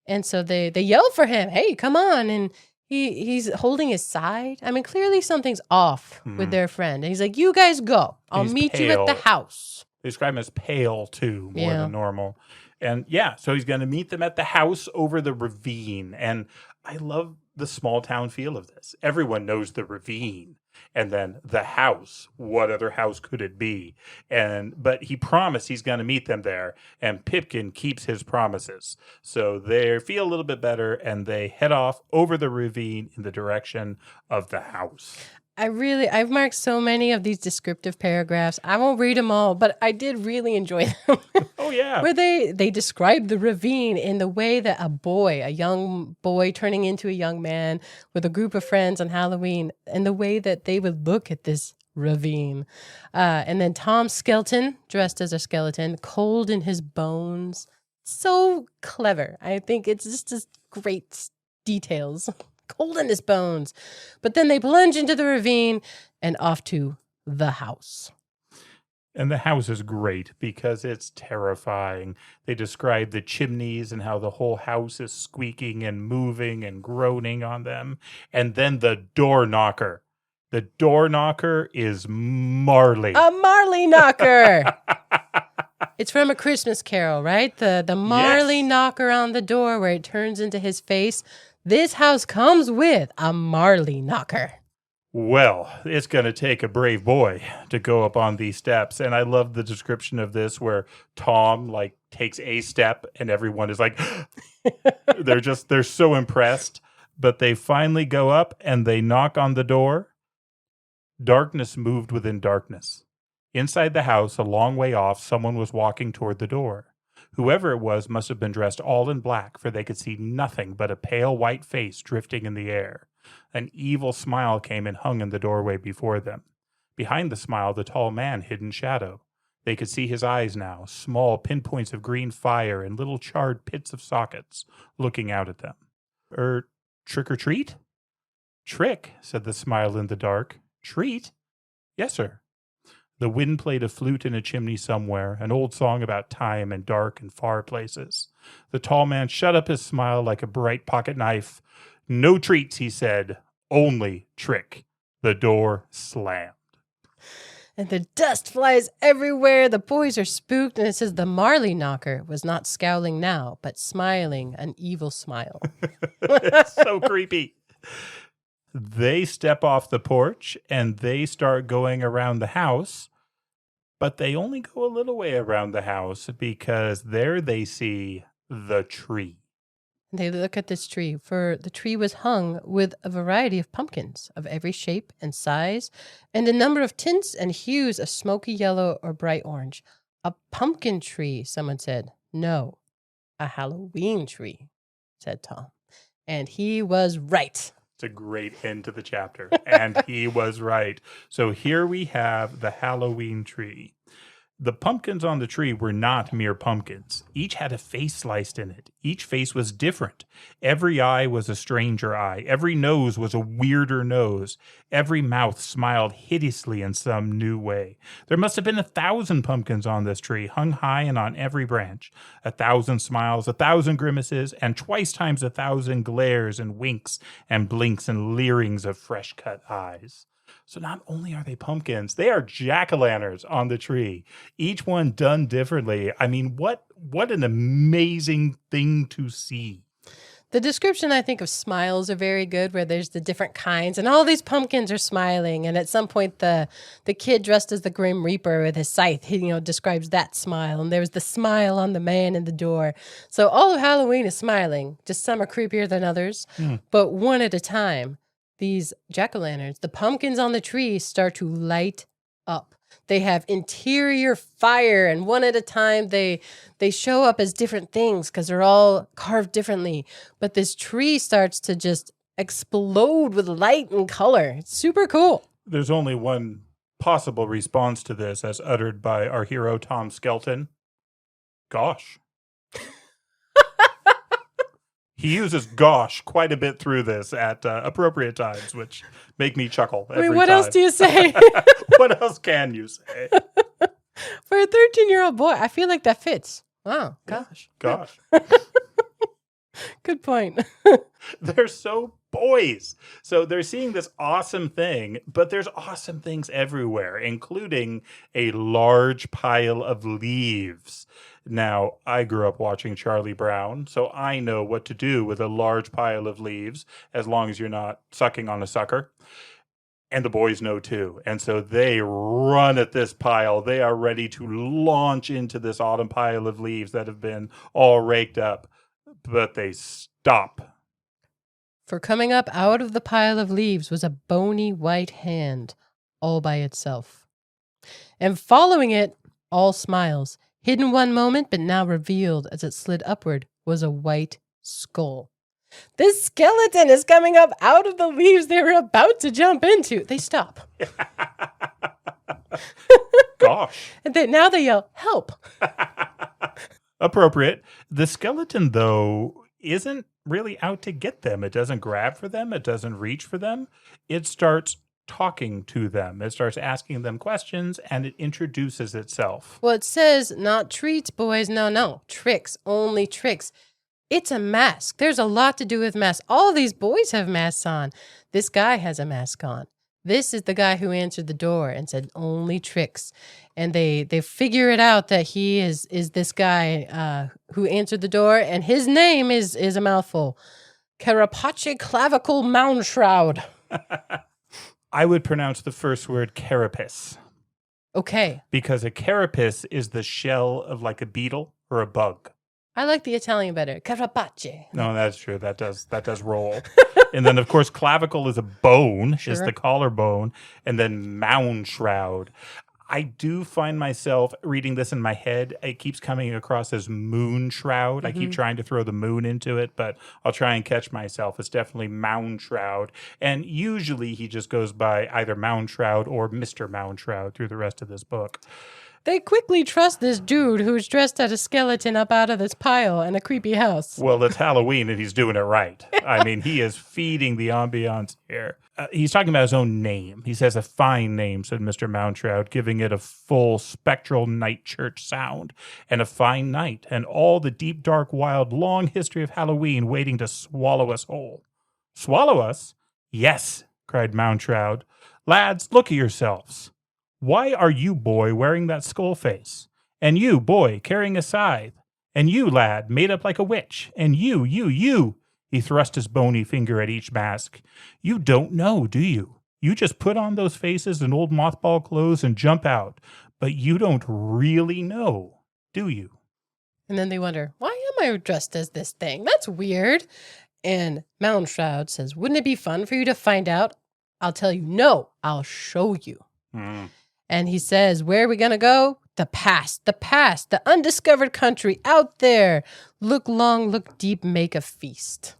And so they yell for him, hey, come on. And he's holding his side. I mean, clearly something's off with their friend. And he's like, you guys go. I'll meet you at the house. They describe him as pale, too, more Yeah. than normal. And yeah, so he's going to meet them at the house over the ravine. And I love the small town feel of this. Everyone knows the ravine. And then the house. What other house could it be? But he promised he's going to meet them there. And Pipkin keeps his promises. So they feel a little bit better. And they head off over the ravine in the direction of the house. I've marked so many of these descriptive paragraphs. I won't read them all, but I did really enjoy them. Oh, yeah. Where they describe the ravine in the way that a young boy turning into a young man with a group of friends on Halloween, and the way that they would look at this ravine. And then Tom Skelton, dressed as a skeleton, cold in his bones. So clever. I think it's just great details. Cold in his bones. But then they plunge into the ravine and off to the house. And the house is great because it's terrifying. They describe the chimneys and how the whole house is squeaking and moving and groaning on them. And then the door knocker. The door knocker is Marley. A Marley knocker. It's from A Christmas Carol, right? The Marley Yes. knocker on the door where it turns into his face. This house comes with a Marley knocker. Well, it's going to take a brave boy to go up on these steps. And I love the description of this where Tom takes a step and everyone is like, they're so impressed. But they finally go up and they knock on the door. Darkness moved within darkness. Inside the house, a long way off, someone was walking toward the door. Whoever it was must have been dressed all in black, for they could see nothing but a pale white face drifting in the air. An evil smile came and hung in the doorway before them. Behind the smile, the tall man hid in shadow. They could see his eyes now, small pinpoints of green fire and little charred pits of sockets, looking out at them. Trick or treat? Trick, said the smile in the dark. Treat? Yes, sir. The wind played a flute in a chimney somewhere, an old song about time and dark and far places. The tall man shut up his smile like a bright pocket knife. No treats, he said, only trick. The door slammed. And the dust flies everywhere. The boys are spooked. And it says the Marley knocker was not scowling now, but smiling an evil smile. It's so creepy. They step off the porch and they start going around the house. But they only go a little way around the house because there they see the tree. They look at this tree, for the tree was hung with a variety of pumpkins of every shape and size, and a number of tints and hues of smoky yellow or bright orange. A pumpkin tree, someone said. No, a Halloween tree, said Tom. And he was right. It's a great end to the chapter. And he was right. So here we have the Halloween tree. The pumpkins on the tree were not mere pumpkins. Each had a face sliced in it. Each face was different. Every eye was a stranger eye. Every nose was a weirder nose. Every mouth smiled hideously in some new way. There must have been 1,000 pumpkins on this tree, hung high and on every branch. 1,000 smiles, 1,000 grimaces, and twice times 1,000 glares and winks and blinks and leerings of fresh-cut eyes. So not only are they pumpkins, they are jack-o'-lanterns on the tree. Each one done differently. I mean, what an amazing thing to see. The description, I think, of smiles are very good, where there's the different kinds, and all these pumpkins are smiling. And at some point, the kid dressed as the Grim Reaper with his scythe, he describes that smile. And there's the smile on the man in the door. So all of Halloween is smiling. Just some are creepier than others, but one at a time. These jack-o'-lanterns, the pumpkins on the tree, start to light up. They have interior fire, and one at a time they show up as different things because they're all carved differently. But this tree starts to just explode with light and color. It's super cool. There's only one possible response to this, as uttered by our hero Tom Skelton. Gosh. He uses gosh quite a bit through this at appropriate times, which make me chuckle every time. What else do you say? What else can you say? For a 13-year-old boy, I feel like that fits. Wow, gosh. Gosh. Good point. They're so boys. So they're seeing this awesome thing, but there's awesome things everywhere, including a large pile of leaves. Now, I grew up watching Charlie Brown, so I know what to do with a large pile of leaves, as long as you're not sucking on a sucker. And the boys know too. And so they run at this pile. They are ready to launch into this autumn pile of leaves that have been all raked up. But they stop. For coming up out of the pile of leaves was a bony white hand, all by itself. And following it, all smiles. Hidden one moment, but now revealed as it slid upward, was a white skull. This skeleton is coming up out of the leaves they were about to jump into. They stop. Gosh. And now they yell, help. Appropriate. The skeleton, though, isn't really out to get them. It doesn't grab for them. It doesn't reach for them. It starts talking to them. It starts asking them questions, and it introduces itself. Well, it says, not treats, boys. No. Tricks. Only tricks. It's a mask. There's a lot to do with masks. All these boys have masks on. This guy has a mask on. This is the guy who answered the door and said, only tricks. And they figure it out that he is this guy who answered the door, and his name is a mouthful. Carapace clavicle mound shroud. I would pronounce the first word carapace. Okay. Because a carapace is the shell of like a beetle or a bug. I like the Italian better. Carapace. No, that's true. That does roll. And then, of course, clavicle is a bone, is the collarbone, and then mound shroud. I do find myself reading this in my head. It keeps coming across as moon shroud. Mm-hmm. I keep trying to throw the moon into it, but I'll try and catch myself. It's definitely mound shroud. And usually he just goes by either mound shroud or Mr. Mound Shroud through the rest of this book. They quickly trust this dude who's dressed as a skeleton up out of this pile in a creepy house. Well, it's Halloween and he's doing it right. I mean, he is feeding the ambiance here. He's talking about his own name. He says, a fine name, said Mr. Moundshroud, giving it a full spectral night church sound. And a fine night, and all the deep, dark, wild, long history of Halloween waiting to swallow us whole. Swallow us? Yes, cried Moundshroud. Lads, look at yourselves. Why are you, boy, wearing that skull face? And you, boy, carrying a scythe? And you, lad, made up like a witch? And you. He thrust his bony finger at each mask. You don't know, do you? You just put on those faces and old mothball clothes and jump out. But you don't really know, do you? And then they wonder, why am I dressed as this thing? That's weird. And Moundshroud says, wouldn't it be fun for you to find out? I'll tell you, no, I'll show you. And he says, where are we going to go? The past, the undiscovered country out there. Look long, look deep, make a feast.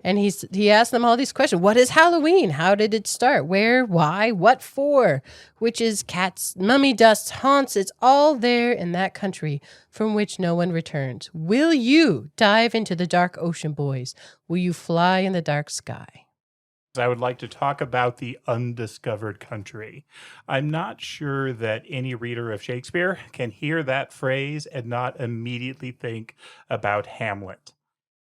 And he asked them all these questions. What is Halloween? How did it start? Where? Why? What for? Witches, cats, mummy dust, haunts. It's all there in that country from which no one returns. Will you dive into the dark ocean, boys? Will you fly in the dark sky? I would like to talk about the undiscovered country. I'm not sure that any reader of Shakespeare can hear that phrase and not immediately think about Hamlet.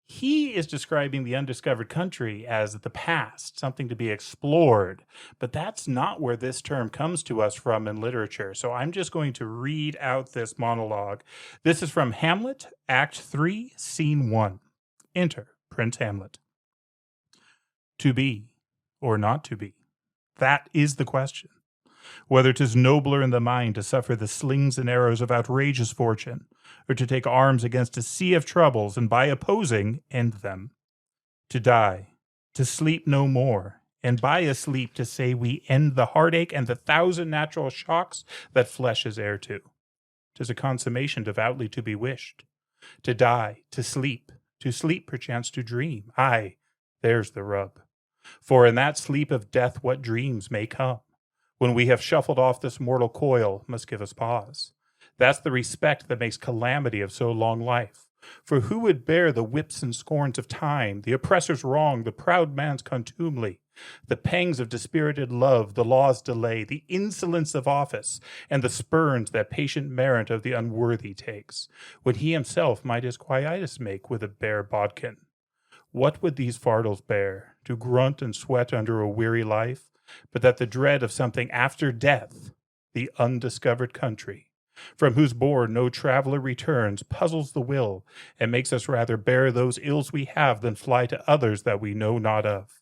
He is describing the undiscovered country as the past, something to be explored, but that's not where this term comes to us from in literature. So I'm just going to read out this monologue. This is from Hamlet, Act 3, Scene 1. Enter Prince Hamlet. To be or not to be? That is the question. Whether 'tis nobler in the mind to suffer the slings and arrows of outrageous fortune, or to take arms against a sea of troubles, and by opposing end them. To die, to sleep no more, and by a sleep to say we end the heartache and the thousand natural shocks that flesh is heir to. 'Tis a consummation devoutly to be wished. To die, to sleep perchance to dream. Aye, there's the rub. For in that sleep of death what dreams may come, when we have shuffled off this mortal coil, must give us pause. That's the respect that makes calamity of so long life. For who would bear the whips and scorns of time, the oppressor's wrong, the proud man's contumely, the pangs of dispirited love, the law's delay, the insolence of office, and the spurns that patient merit of the unworthy takes, when he himself might his quietus make with a bare bodkin? What would these fardels bear, to grunt and sweat under a weary life, but that the dread of something after death, the undiscovered country, from whose bourne no traveler returns, puzzles the will, and makes us rather bear those ills we have than fly to others that we know not of.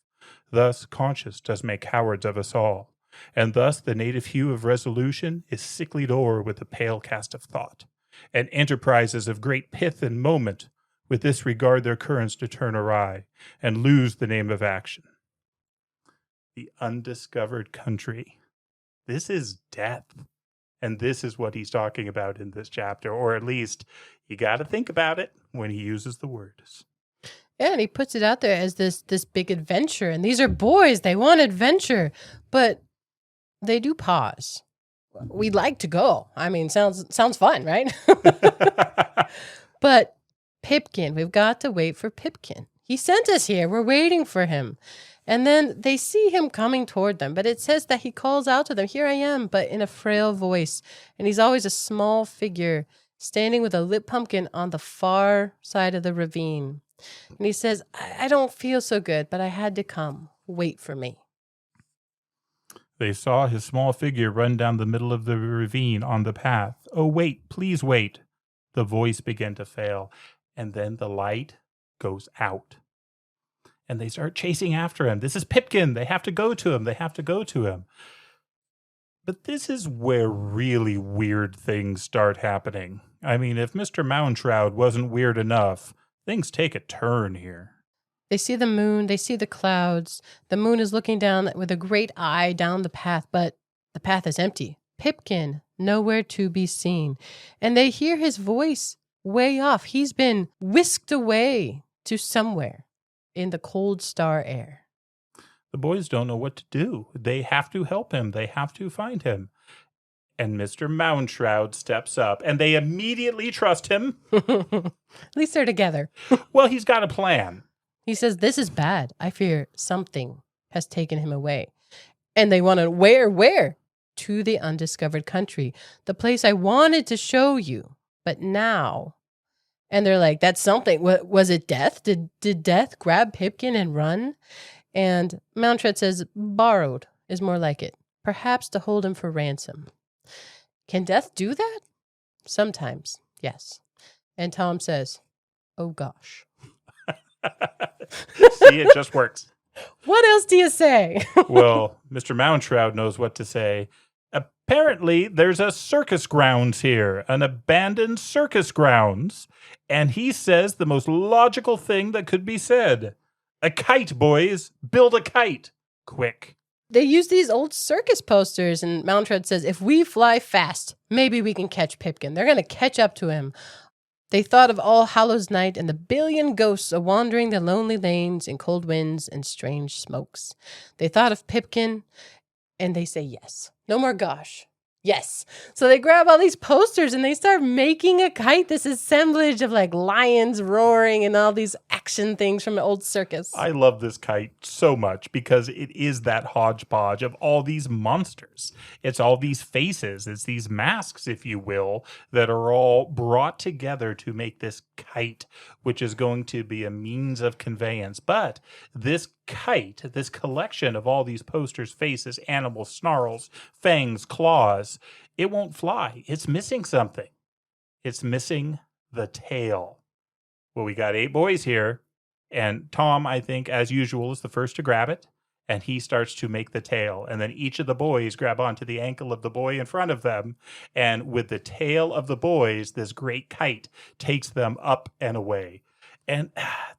Thus conscience does make cowards of us all, and thus the native hue of resolution is sicklied o'er with the pale cast of thought, and enterprises of great pith and moment with this regard their currents to turn awry, and lose the name of action. The undiscovered country. This is death. And this is what he's talking about in this chapter, or at least you got to think about it when he uses the words. Yeah, and he puts it out there as this big adventure. And these are boys, they want adventure, but they do pause. We'd like to go. I mean, sounds fun, right? But Pipkin, we've got to wait for Pipkin. He sent us here. We're waiting for him. And then they see him coming toward them, but it says that he calls out to them, here I am, but in a frail voice. And he's always a small figure standing with a lit pumpkin on the far side of the ravine. And he says, I don't feel so good, but I had to come. Wait for me. They saw his small figure run down the middle of the ravine on the path. Oh, wait, please wait. The voice began to fail, and then the light goes out. And they start chasing after him. This is Pipkin. They have to go to him. They have to go to him. But this is where really weird things start happening. I mean, if Mr. Moundshroud wasn't weird enough, things take a turn here. They see the moon. They see the clouds. The moon is looking down with a great eye down the path, but the path is empty. Pipkin, nowhere to be seen. And they hear his voice way off. He's been whisked away to somewhere in the cold star air. The boys don't know what to do. They have to help him. They have to find him. And Mr. Moundshroud steps up, and they immediately trust him. At least they're together. Well, he's got a plan. He says, this is bad. I fear something has taken him away. And they want to, where? To the undiscovered country. The place I wanted to show you, but now... And they're like, that's something. Was it death? Did death grab Pipkin and run? And Moundshroud says, borrowed is more like it. Perhaps to hold him for ransom. Can death do that? Sometimes, yes. And Tom says, oh gosh. See, it just works. What else do you say? Well, Mr. Moundshroud knows what to say. Apparently, there's a circus grounds here, an abandoned circus grounds. And he says the most logical thing that could be said. A kite, boys. Build a kite. Quick. They use these old circus posters, and Moundshroud says, if we fly fast, maybe we can catch Pipkin. They're going to catch up to him They thought of All Hallows Night and the billion ghosts a-wandering the lonely lanes in cold winds and strange smokes. They thought of Pipkin, and they say yes. No more gosh. Yes. So they grab all these posters and they start making a kite, this assemblage of like lions roaring and all these action things from an old circus. I love this kite so much because it is that hodgepodge of all these monsters. It's all these faces. It's these masks, if you will, that are all brought together to make this kite, which is going to be a means of conveyance. But this kite, this collection of all these posters, faces, animals, snarls, fangs, claws, it won't fly. It's missing something. It's missing the tail. Well, we got 8 boys here, and Tom, I think, as usual, is the first to grab it, and he starts to make the tail. And then each of the boys grab onto the ankle of the boy in front of them, and with the tail of the boys, this great kite takes them up and away. And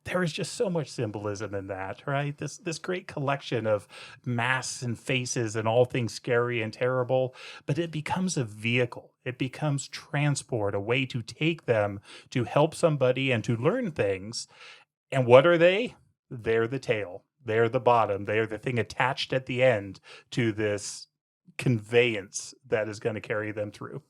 there is just so much symbolism in that, right? This great collection of masks and faces and all things scary and terrible, but it becomes a vehicle. It becomes transport, a way to take them to help somebody and to learn things. And what are they? They're the tail. They're the bottom. They're the thing attached at the end to this conveyance that is going to carry them through.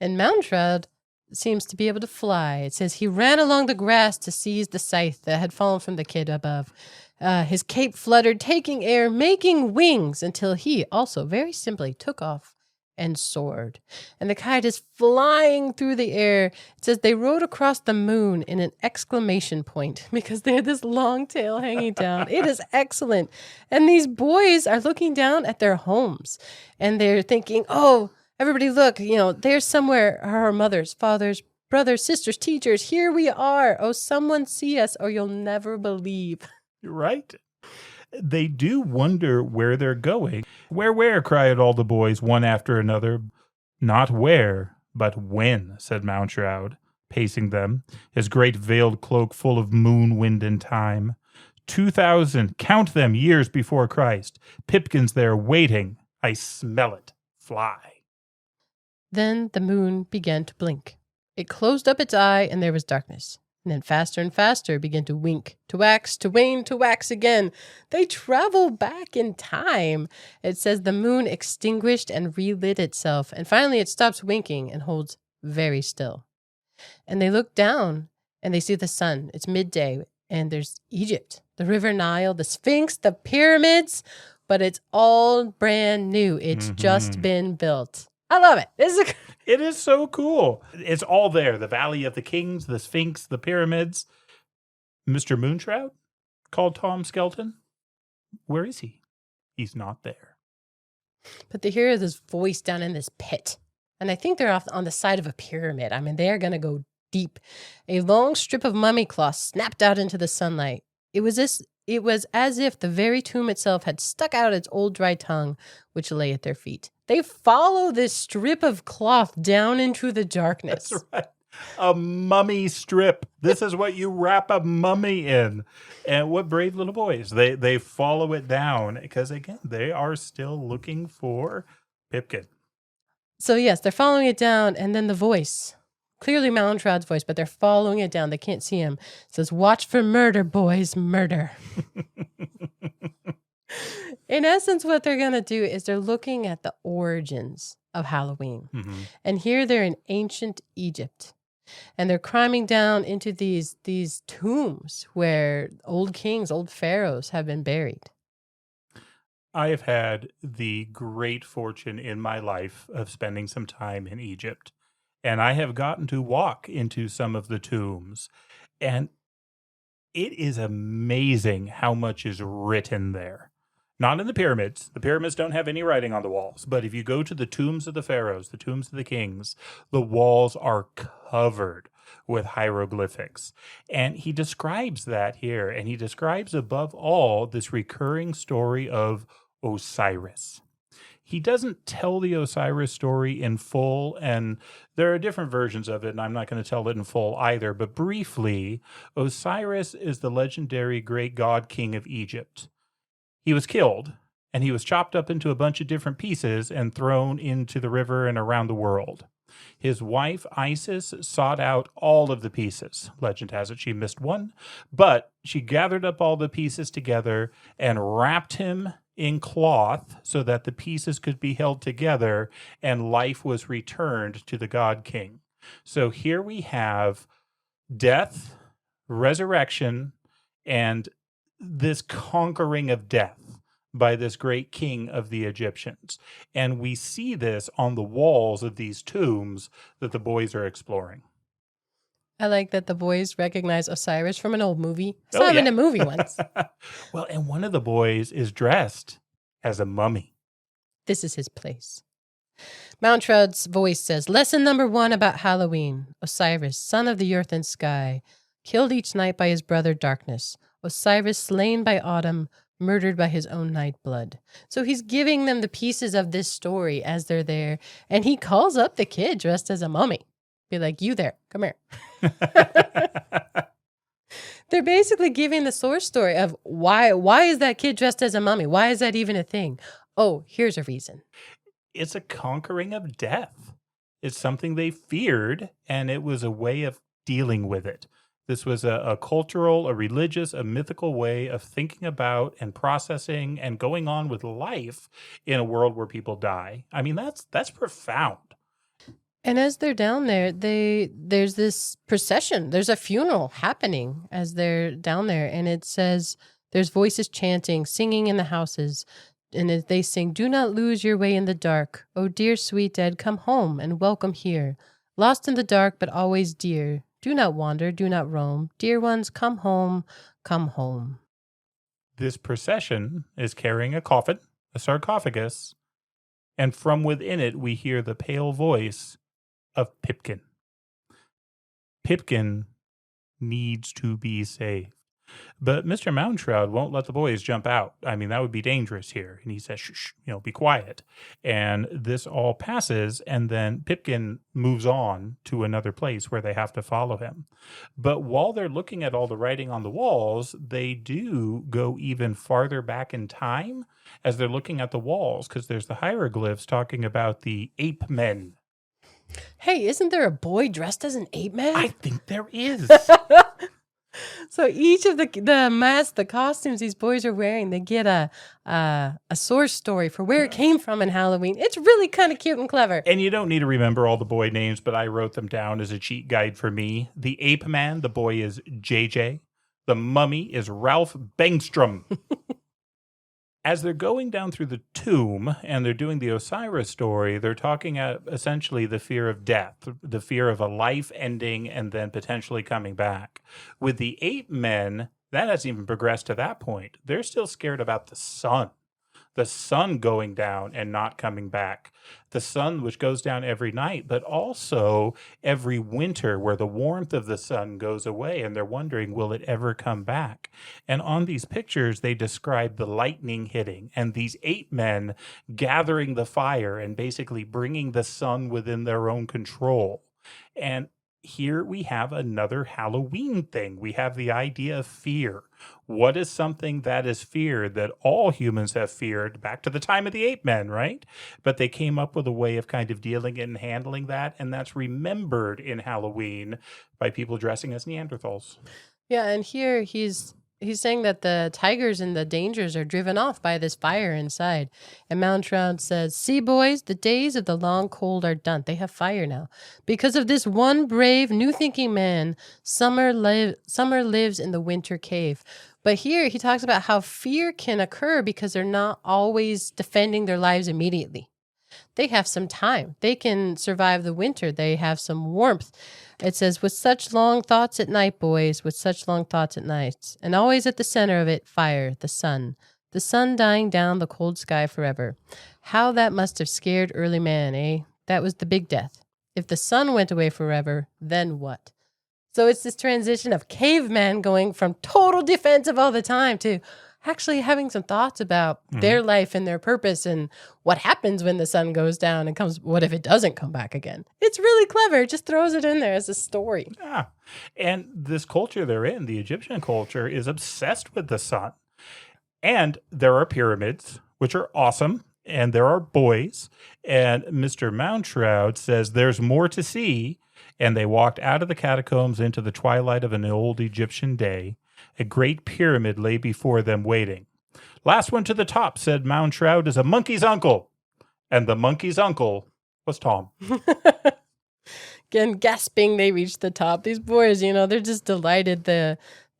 And Mountroud seems to be able to fly. It says he ran along the grass to seize the scythe that had fallen from the kid above. His cape fluttered, taking air, making wings, until he also very simply took off and soared. And the kite is flying through the air. It says they rode across the moon in an exclamation point because they had this long tail hanging down. It is excellent. And these boys are looking down at their homes and they're thinking, oh, everybody look, there's somewhere our mothers, fathers, brothers, sisters, teachers. Here we are. Oh, someone see us or you'll never believe. You're right. They do wonder where they're going. Where, cried all the boys, one after another. Not where, but when, said Mountroud, pacing them, his great veiled cloak full of moon, wind, and time. 2,000, count them, years before Christ. Pipkin's there waiting. I smell it. Fly. Then the moon began to blink. It closed up its eye, and there was darkness. And then faster and faster began to wink, to wax, to wane, to wax again. They travel back in time. It says the moon extinguished and relit itself, and finally it stops winking and holds very still. And they look down, and they see the sun. It's midday, and there's Egypt, the River Nile, the Sphinx, the pyramids, but it's all brand new. It's just been built. I love it. It is so cool. It's all there. The Valley of the Kings, the Sphinx, the pyramids. Mr. Mountroud called Tom Skelton. Where is he? He's not there. But they hear this voice down in this pit. And I think they're off on the side of a pyramid. I mean, they're going to go deep. A long strip of mummy cloth snapped out into the sunlight. It was as if the very tomb itself had stuck out its old dry tongue, which lay at their feet. They follow this strip of cloth down into the darkness. That's right. A mummy strip. This is what you wrap a mummy in. And what brave little boys. They follow it down because, again, they are still looking for Pipkin. So, yes, they're following it down, and then the voice. Clearly Mountroud's voice, but they're following it down. They can't see him. It says, watch for murder, boys, murder. In essence, what they're going to do is they're looking at the origins of Halloween. And here they're in ancient Egypt. And they're climbing down into these tombs where old kings, old pharaohs have been buried. I have had the great fortune in my life of spending some time in Egypt. And I have gotten to walk into some of the tombs. And it is amazing how much is written there. Not in the pyramids. The pyramids don't have any writing on the walls. But if you go to the tombs of the pharaohs, the tombs of the kings, the walls are covered with hieroglyphics. And he describes that here. And he describes above all this recurring story of Osiris. He doesn't tell the Osiris story in full, and there are different versions of it, and I'm not going to tell it in full either. But briefly, Osiris is the legendary great god king of Egypt. He was killed, and he was chopped up into a bunch of different pieces and thrown into the river and around the world. His wife, Isis, sought out all of the pieces. Legend has it she missed one, but she gathered up all the pieces together and wrapped him in cloth so that the pieces could be held together and life was returned to the god king. So here we have death, resurrection, and this conquering of death by this great king of the Egyptians. And we see this on the walls of these tombs that the boys are exploring. I like that the boys recognize Osiris from an old movie. I saw him in a movie once. Well, and one of the boys is dressed as a mummy. This is his place. Mountshroud's voice says, Lesson number 1 about Halloween. Osiris, son of the earth and sky, killed each night by his brother Darkness. Osiris slain by autumn, murdered by his own night blood. So he's giving them the pieces of this story as they're there, and he calls up the kid dressed as a mummy. Be like, you there, come here. They're basically giving the source story of why is that kid dressed as a mummy? Why is that even a thing? Oh, here's a reason. It's a conquering of death. It's something they feared, and it was a way of dealing with it. This was a cultural, a religious, a mythical way of thinking about and processing and going on with life in a world where people die. I mean, that's profound. And as they're down there, there's this procession. There's a funeral happening as they're down there. And it says there's voices chanting, singing in the houses. And as they sing, do not lose your way in the dark. Oh, dear sweet dead, come home and welcome here. Lost in the dark, but always dear. Do not wander, do not roam. Dear ones, come home, come home. This procession is carrying a coffin, a sarcophagus, and from within it we hear the pale voice of Pipkin. Pipkin needs to be saved. But Mr. Moundshroud won't let the boys jump out. I mean, that would be dangerous here. And he says, shh, be quiet. And this all passes, and then Pipkin moves on to another place where they have to follow him. But while they're looking at all the writing on the walls, they do go even farther back in time as they're looking at the walls, because there's the hieroglyphs talking about the ape men. Hey, isn't there a boy dressed as an ape man? I think there is. So each of the masks, the costumes these boys are wearing, they get a source story for where it came from in Halloween. It's really kind of cute and clever. And you don't need to remember all the boy names, but I wrote them down as a cheat guide for me. The Ape Man, the boy is JJ. The Mummy is Ralph Bangstrom. As they're going down through the tomb and they're doing the Osiris story, they're talking essentially the fear of death, the fear of a life ending and then potentially coming back. With the ape men, that hasn't even progressed to that point. They're still scared about the sun going down and not coming back. The sun, which goes down every night, but also every winter where the warmth of the sun goes away, and they're wondering, will it ever come back? And on these pictures, they describe the lightning hitting and these ape men gathering the fire and basically bringing the sun within their own control. And here we have another Halloween thing. We have the idea of fear. What is something that is feared that all humans have feared back to the time of the ape men, right? But they came up with a way of kind of dealing and handling that, and that's remembered in Halloween by people dressing as Neanderthals. Yeah, and here he's saying that the tigers and the dangers are driven off by this fire inside. And Mountshroud says, see, boys, the days of the long cold are done. They have fire now. Because of this one brave, new-thinking man, summer lives in the winter cave. But here he talks about how fear can occur because they're not always defending their lives immediately. They have some time. They can survive the winter. They have some warmth. It says, with such long thoughts at night, boys, with such long thoughts at night, and always at the center of it, fire, the sun dying down the cold sky forever. How that must have scared early man, eh? That was the big death. If the sun went away forever, then what? So it's this transition of cavemen going from total defensive all the time to actually having some thoughts about their life and their purpose and what happens when the sun goes down and comes. What if it doesn't come back again? It's really clever. It just throws it in there as a story. Yeah. And this culture they're in, the Egyptian culture, is obsessed with the sun. And there are pyramids, which are awesome. and there are boys. And Mr. Moundshroud says there's more to see. And they walked out of the catacombs into the twilight of an old Egyptian day. A great pyramid lay before them waiting. Last one to the top, said Moundshroud, is a monkey's uncle. And the monkey's uncle was Tom. Again, gasping, they reach the top. These boys, they're just delighted. The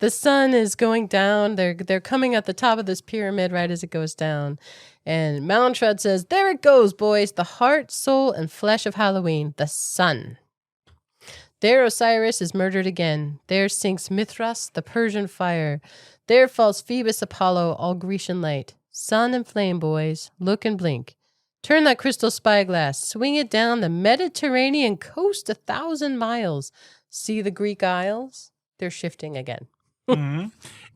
sun is going down. They're coming at the top of this pyramid right as it goes down. And Moundshroud says, there it goes, boys. The heart, soul, and flesh of Halloween, the sun. There Osiris is murdered again. There sinks Mithras, the Persian fire. There falls Phoebus Apollo, all Grecian light. Sun and flame, boys. Look and blink. Turn that crystal spyglass. Swing it down the Mediterranean coast 1,000 miles. See the Greek Isles? They're shifting again. Mm-hmm.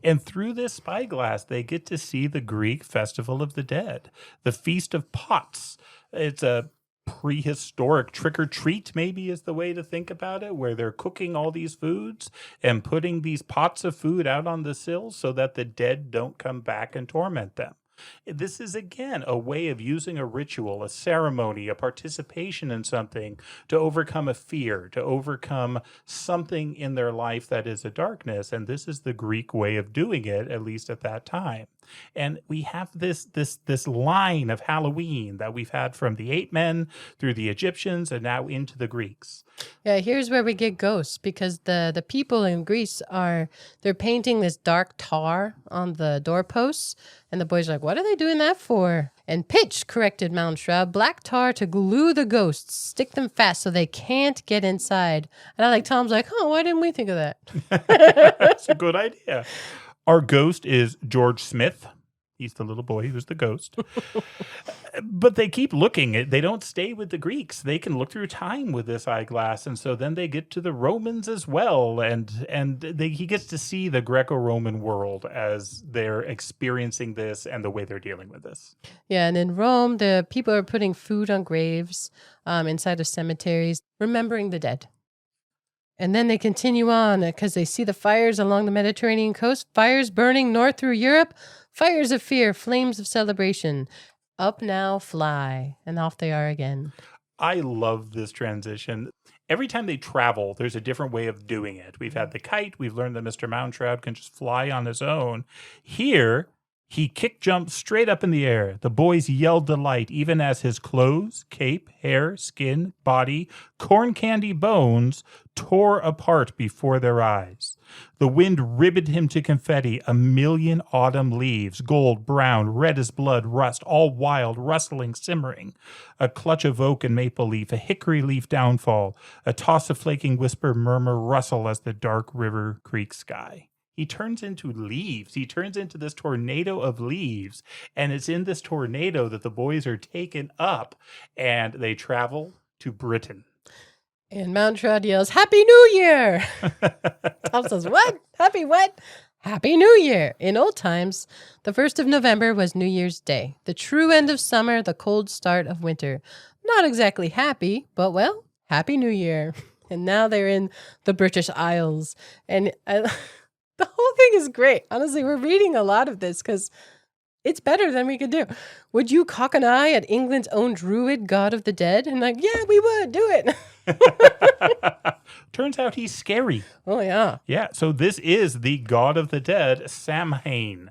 And through this spyglass, they get to see the Greek Festival of the Dead, the Feast of Pots. It's a prehistoric trick-or-treat, maybe is the way to think about it, where they're cooking all these foods and putting these pots of food out on the sills so that the dead don't come back and torment them. This is, again, a way of using a ritual, a ceremony, a participation in something to overcome a fear, to overcome something in their life that is a darkness. And this is the Greek way of doing it, at least at that time. And we have this line of Halloween that we've had from the ape men through the Egyptians and now into the Greeks. Yeah, here's where we get ghosts, because the people in Greece they're painting this dark tar on the doorposts, and the boys are like, what are they doing that for? And pitch, corrected Moundshroud, black tar to glue the ghosts, stick them fast so they can't get inside. And Tom's like, why didn't we think of that? That's a good idea. Our ghost is George Smith. He's the little boy who's the ghost. But they keep looking. They don't stay with the Greeks. They can look through time with this eyeglass. And so then they get to the Romans as well. And he gets to see the Greco-Roman world as they're experiencing this and the way they're dealing with this. Yeah, and in Rome, the people are putting food on graves inside of cemeteries, remembering the dead. And then they continue on because they see the fires along the Mediterranean coast, fires burning north through Europe, fires of fear, flames of celebration. Up now, fly. And off they are again. I love this transition. Every time they travel, there's a different way of doing it. We've had the kite. We've learned that Mr. Moundshroud can just fly on his own. Here, he kick-jumped straight up in the air. The boys yelled delight, even as his clothes, cape, hair, skin, body, corn candy bones tore apart before their eyes. The wind ribbed him to confetti, a million autumn leaves, gold, brown, red as blood, rust, all wild, rustling, simmering. A clutch of oak and maple leaf, a hickory leaf downfall, a toss of flaking whisper, murmur, rustle as the dark river creek sky. He turns into leaves. He turns into this tornado of leaves. And it's in this tornado that the boys are taken up and they travel to Britain. And Moundshroud yells, Happy New Year! Tom says, what? Happy what? Happy New Year! In old times, the 1st of November was New Year's Day. The true end of summer, the cold start of winter. Not exactly happy, but well, Happy New Year. And now they're in the British Isles. And the whole thing is great. Honestly, we're reading a lot of this because it's better than we could do. Would you cock an eye at England's own druid, god of the dead? And yeah, we would. Do it. Turns out he's scary. Oh, yeah. Yeah, so this is the god of the dead, Samhain.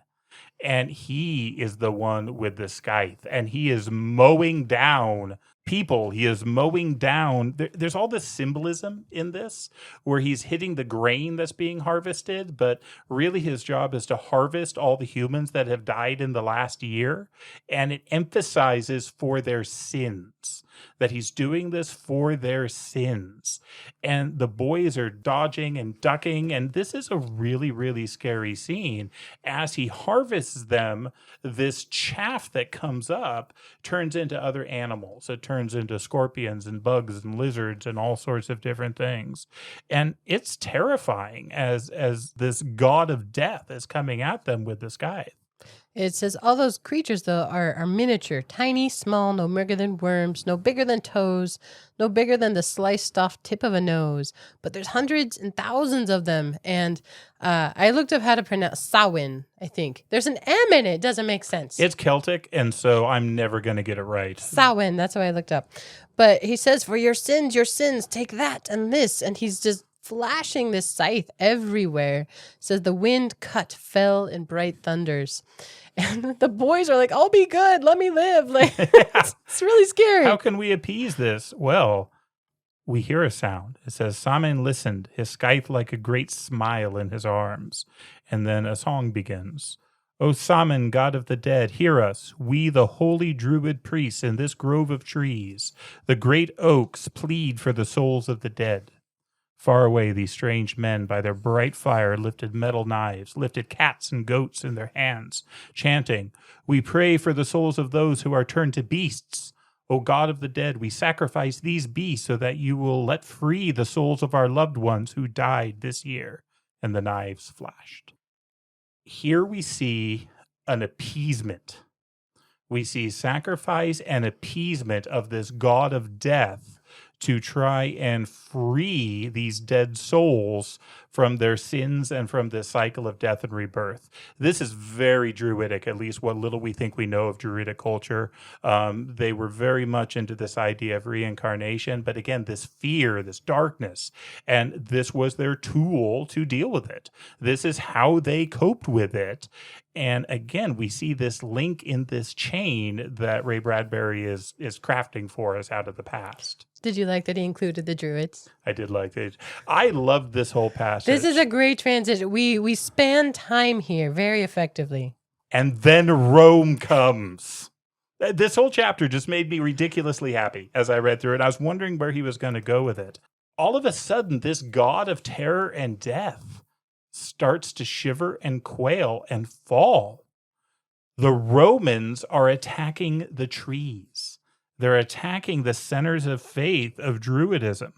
And he is the one with the scythe. And he is mowing down people. He is mowing down. There's all this symbolism in this where he's hitting the grain that's being harvested, but really his job is to harvest all the humans that have died in the last year. And it emphasizes for their sins, that he's doing this for their sins. And the boys are dodging and ducking. And this is a really, really scary scene. As he harvests them, this chaff that comes up turns into other animals. It turns into scorpions and bugs and lizards and all sorts of different things. And it's terrifying as this god of death is coming at them with the scythe. It says all those creatures, though, are miniature, tiny, small, no bigger than worms, no bigger than toes, no bigger than the sliced off tip of a nose. But there's hundreds and thousands of them. And I looked up how to pronounce Samhain, I think. There's an M in it. It doesn't make sense. It's Celtic, and so I'm never going to get it right. Samhain, that's what I looked up. But he says, for your sins, take that and this. And he's just flashing this scythe everywhere. Says the wind fell in bright thunders. And the boys are like, I'll be good. Let me live. Like, it's really scary. How can we appease this? Well, we hear a sound. It says, Saman listened, his scythe like a great smile in his arms. And then a song begins. O Saman, god of the dead, hear us, we the holy druid priests in this grove of trees. The great oaks plead for the souls of the dead. Far away, these strange men by their bright fire lifted metal knives, lifted cats and goats in their hands, chanting, we pray for the souls of those who are turned to beasts. O God of the dead, we sacrifice these beasts so that you will let free the souls of our loved ones who died this year. And the knives flashed. Here we see an appeasement. We see sacrifice and appeasement of this God of death to try and free these dead souls from their sins and from this cycle of death and rebirth. This is very Druidic, at least what little we think we know of Druidic culture. They were very much into this idea of reincarnation, but again, this fear, this darkness, and this was their tool to deal with it. This is how they coped with it. And again, we see this link in this chain that Ray Bradbury is crafting for us out of the past. Did you like that he included the Druids? I did like it. I loved this whole passage. This is a great transition. We span time here very effectively. And then Rome comes. This whole chapter just made me ridiculously happy as I read through it. I was wondering where he was going to go with it. All of a sudden, this god of terror and death starts to shiver and quail and fall. The Romans are attacking the trees. They're attacking the centers of faith of Druidism.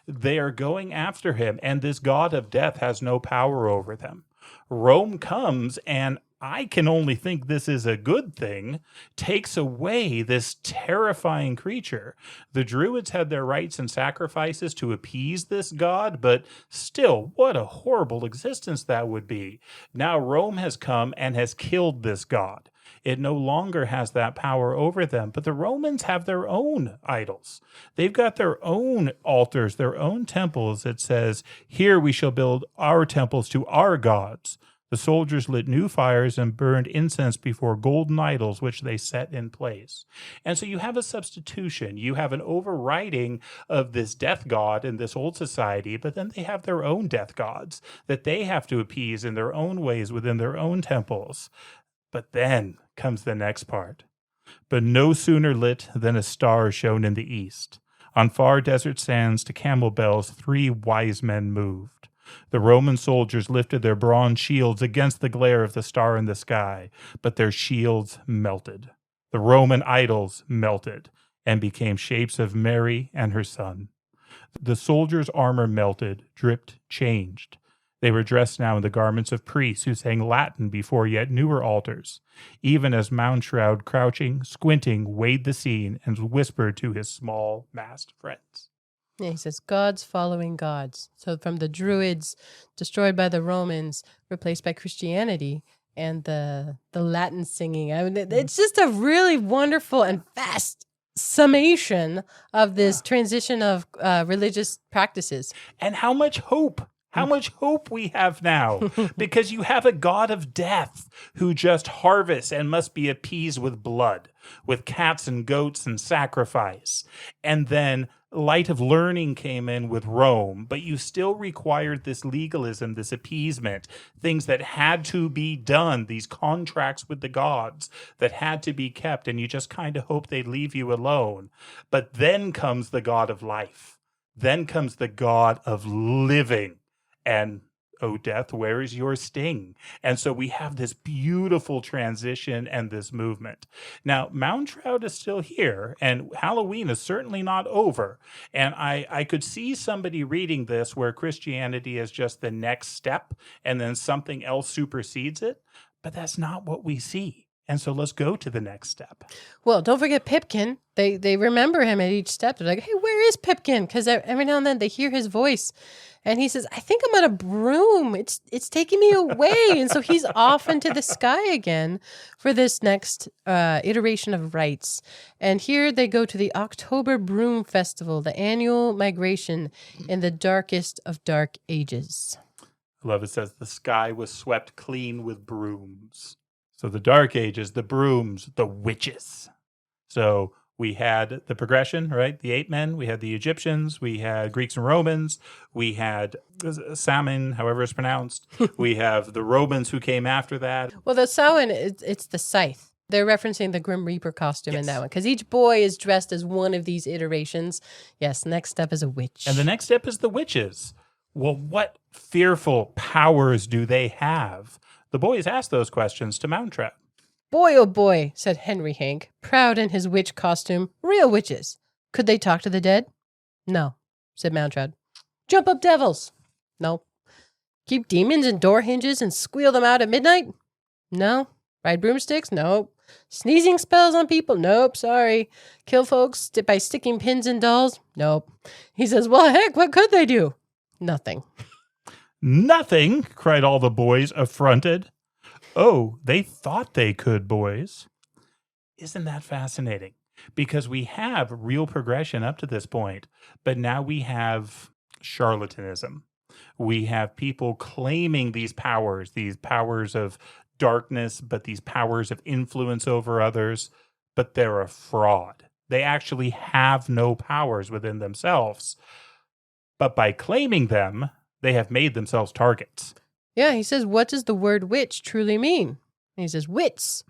They are going after him, and this god of death has no power over them. Rome comes, and I can only think this is a good thing, takes away this terrifying creature. The Druids had their rites and sacrifices to appease this god, but still, what a horrible existence that would be. Now Rome has come and has killed this god. It no longer has that power over them, but the Romans have their own idols. They've got their own altars, their own temples. It says, here we shall build our temples to our gods. The soldiers lit new fires and burned incense before golden idols, which they set in place. And so you have a substitution. You have an overriding of this death god in this old society, but then they have their own death gods that they have to appease in their own ways within their own temples. But then comes the next part. But no sooner lit than a star shone in the east. On far desert sands to camel bells 3 wise men moved. The Roman soldiers lifted their bronze shields against the glare of the star in the sky, but their shields melted. The Roman idols melted and became shapes of Mary and her son. The soldiers' armor melted, dripped, changed. They were dressed now in the garments of priests who sang Latin before yet newer altars, even as Moundshroud, crouching, squinting, weighed the scene and whispered to his small, masked friends. Yeah, he says, gods following gods. So from the Druids destroyed by the Romans, replaced by Christianity, and the Latin singing. I mean, it's just a really wonderful and fast summation of this transition of religious practices. And how much hope. How much hope we have now, because you have a god of death who just harvests and must be appeased with blood, with cats and goats and sacrifice. And then light of learning came in with Rome, but you still required this legalism, this appeasement, things that had to be done, these contracts with the gods that had to be kept, and you just kind of hope they'd leave you alone. But then comes the god of life. Then comes the god of living. And, oh, death, where is your sting? And so we have this beautiful transition and this movement. Now, Moundshroud is still here, and Halloween is certainly not over. And I could see somebody reading this where Christianity is just the next step, and then something else supersedes it. But that's not what we see. And so let's go to the next step. Well, don't forget Pipkin. They remember him at each step. They're like, hey, where is Pipkin? Because every now and then they hear his voice. And he says, I think I'm on a broom. It's taking me away. And so he's off into the sky again for this next iteration of rites. And here they go to the October Broom Festival, the annual migration in the darkest of dark ages. I love it says the sky was swept clean with brooms. So the Dark Ages, the brooms, the witches. So we had the progression, right? The 8 men. We had the Egyptians. We had Greeks and Romans. We had Salmon, however it's pronounced. We have the Romans who came after that. Well, the Samhain, it's the scythe. They're referencing the Grim Reaper costume in that one because each boy is dressed as one of these iterations. Yes, next step is a witch. And the next step is the witches. Well, what fearful powers do they have? The boys asked those questions to Mountrout. Boy, oh boy, said Henry Hank, proud in his witch costume. Real witches. Could they talk to the dead? No, said Mountrout. Jump up devils? No. Keep demons in door hinges and squeal them out at midnight? No. Ride broomsticks? Nope. Sneezing spells on people? Nope, sorry. Kill folks by sticking pins in dolls? Nope. He says, well, heck, what could they do? Nothing. Nothing, cried all the boys, affronted. Oh, they thought they could, boys. Isn't that fascinating? Because we have real progression up to this point, but now we have charlatanism. We have people claiming these powers of darkness, but these powers of influence over others, but they're a fraud. They actually have no powers within themselves. But by claiming them, they have made themselves targets. Yeah, he says, what does the word witch truly mean? And he says, wits,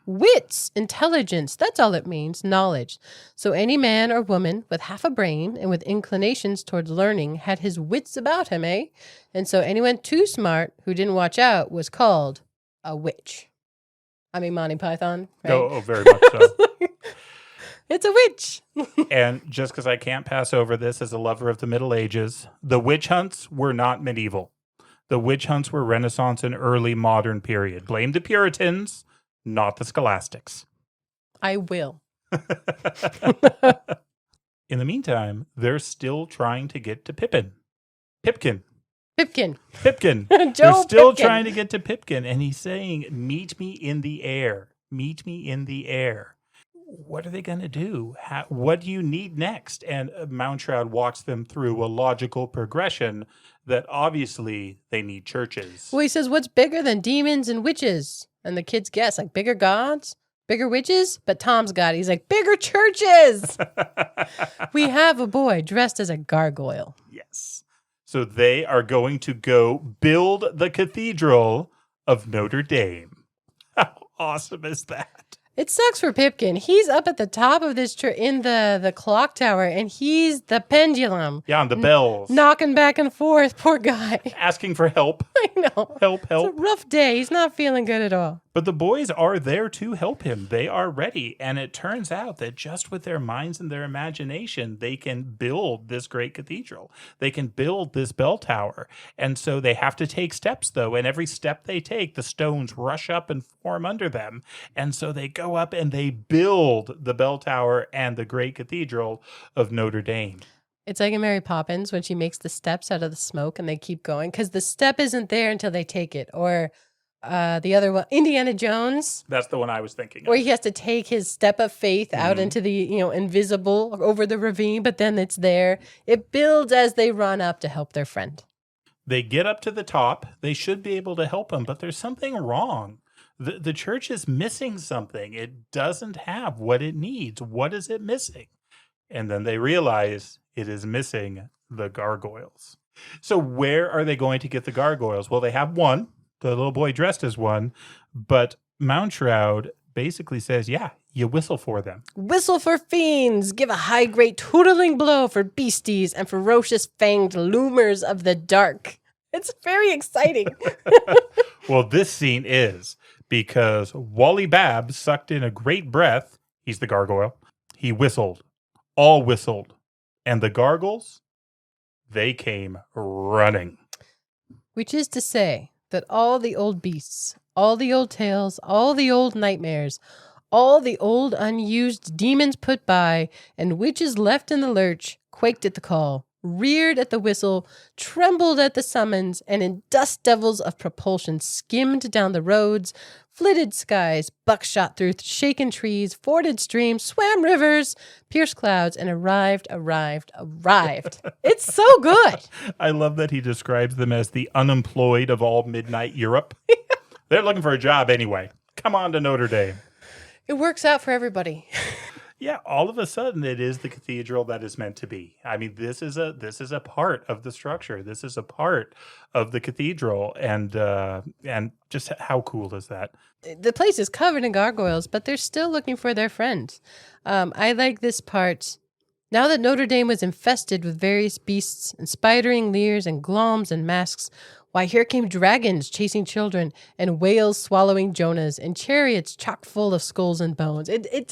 intelligence, that's all it means, knowledge. So any man or woman with half a brain and with inclinations towards learning had his wits about him, eh? And so anyone too smart who didn't watch out was called a witch. I mean, Monty Python, right? Oh, very much so. It's a witch. And just because I can't pass over this as a lover of the Middle Ages, the witch hunts were not medieval. The witch hunts were Renaissance and early modern period. Blame the Puritans, not the Scholastics. I will. In the meantime, they're still trying to get to Pipkin. They're still trying to get to Pipkin. And he's saying, meet me in the air. Meet me in the air. What are they going to do? What do you need next? And Mountrout walks them through a logical progression that obviously they need churches. Well, he says, what's bigger than demons and witches? And the kids guess, like bigger gods, bigger witches? But Tom's got it. He's like, bigger churches. We have a boy dressed as a gargoyle. Yes. So they are going to go build the Cathedral of Notre Dame. How awesome is that? It sucks for Pipkin. He's up at the top of this in the clock tower, and he's the pendulum. Yeah, and the bells. Knocking back and forth. Poor guy. Asking for help. I know. Help. It's a rough day. He's not feeling good at all. But the boys are there to help him. They are ready. And it turns out that just with their minds and their imagination, they can build this great cathedral. They can build this bell tower. And so they have to take steps, though. And every step they take, the stones rush up and form under them. And so they go up and they build the bell tower and the great cathedral of Notre Dame. It's like in Mary Poppins when she makes the steps out of the smoke and they keep going because the step isn't there until they take it. Or the other one, Indiana Jones. That's the one I was thinking of. Where he has to take his step of faith out into the, invisible over the ravine, but then it's there. It builds as they run up to help their friend. They get up to the top. They should be able to help him, but there's something wrong. The church is missing something. It doesn't have what it needs. What is it missing? And then they realize it is missing the gargoyles. So where are they going to get the gargoyles? Well, they have one, the little boy dressed as one, but Mountrout basically says, yeah, you whistle for them. Whistle for fiends, give a high great tootling blow for beasties and ferocious fanged loomers of the dark. It's very exciting. Well, this scene is because Wally Babb sucked in a great breath. He's the gargoyle. He whistled. All whistled. And the gargoyles, they came running. Which is to say, that all the old beasts, all the old tales, all the old nightmares, all the old unused demons put by, and witches left in the lurch, quaked at the call, reared at the whistle, trembled at the summons, and in dust devils of propulsion skimmed down the roads, flitted skies, buckshot through shaken trees, forded streams, swam rivers, pierced clouds, and arrived. It's so good. I love that he describes them as the unemployed of all midnight Europe. They're looking for a job anyway. Come on to Notre Dame. It works out for everybody. Yeah, all of a sudden it is the cathedral that is meant to be. I mean, this is a part of the structure. This is a part of the cathedral, and just how cool is that? The place is covered in gargoyles, but they're still looking for their friend. I like this part. Now that Notre Dame was infested with various beasts and spidering leers and gloms and masks, why, here came dragons chasing children and whales swallowing Jonahs and chariots chock full of skulls and bones. It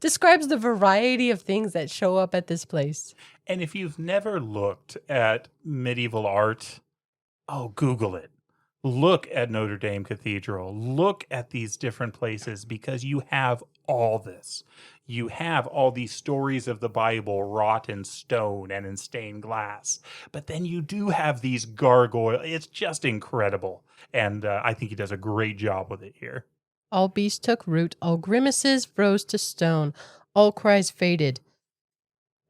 describes the variety of things that show up at this place. And if you've never looked at medieval art, Google it. Look at Notre Dame Cathedral. Look at these different places because you have all this. You have all these stories of the Bible wrought in stone and in stained glass. But then you do have these gargoyles. It's just incredible. And I think he does a great job with it here. All beasts took root. All grimaces froze to stone. All cries faded.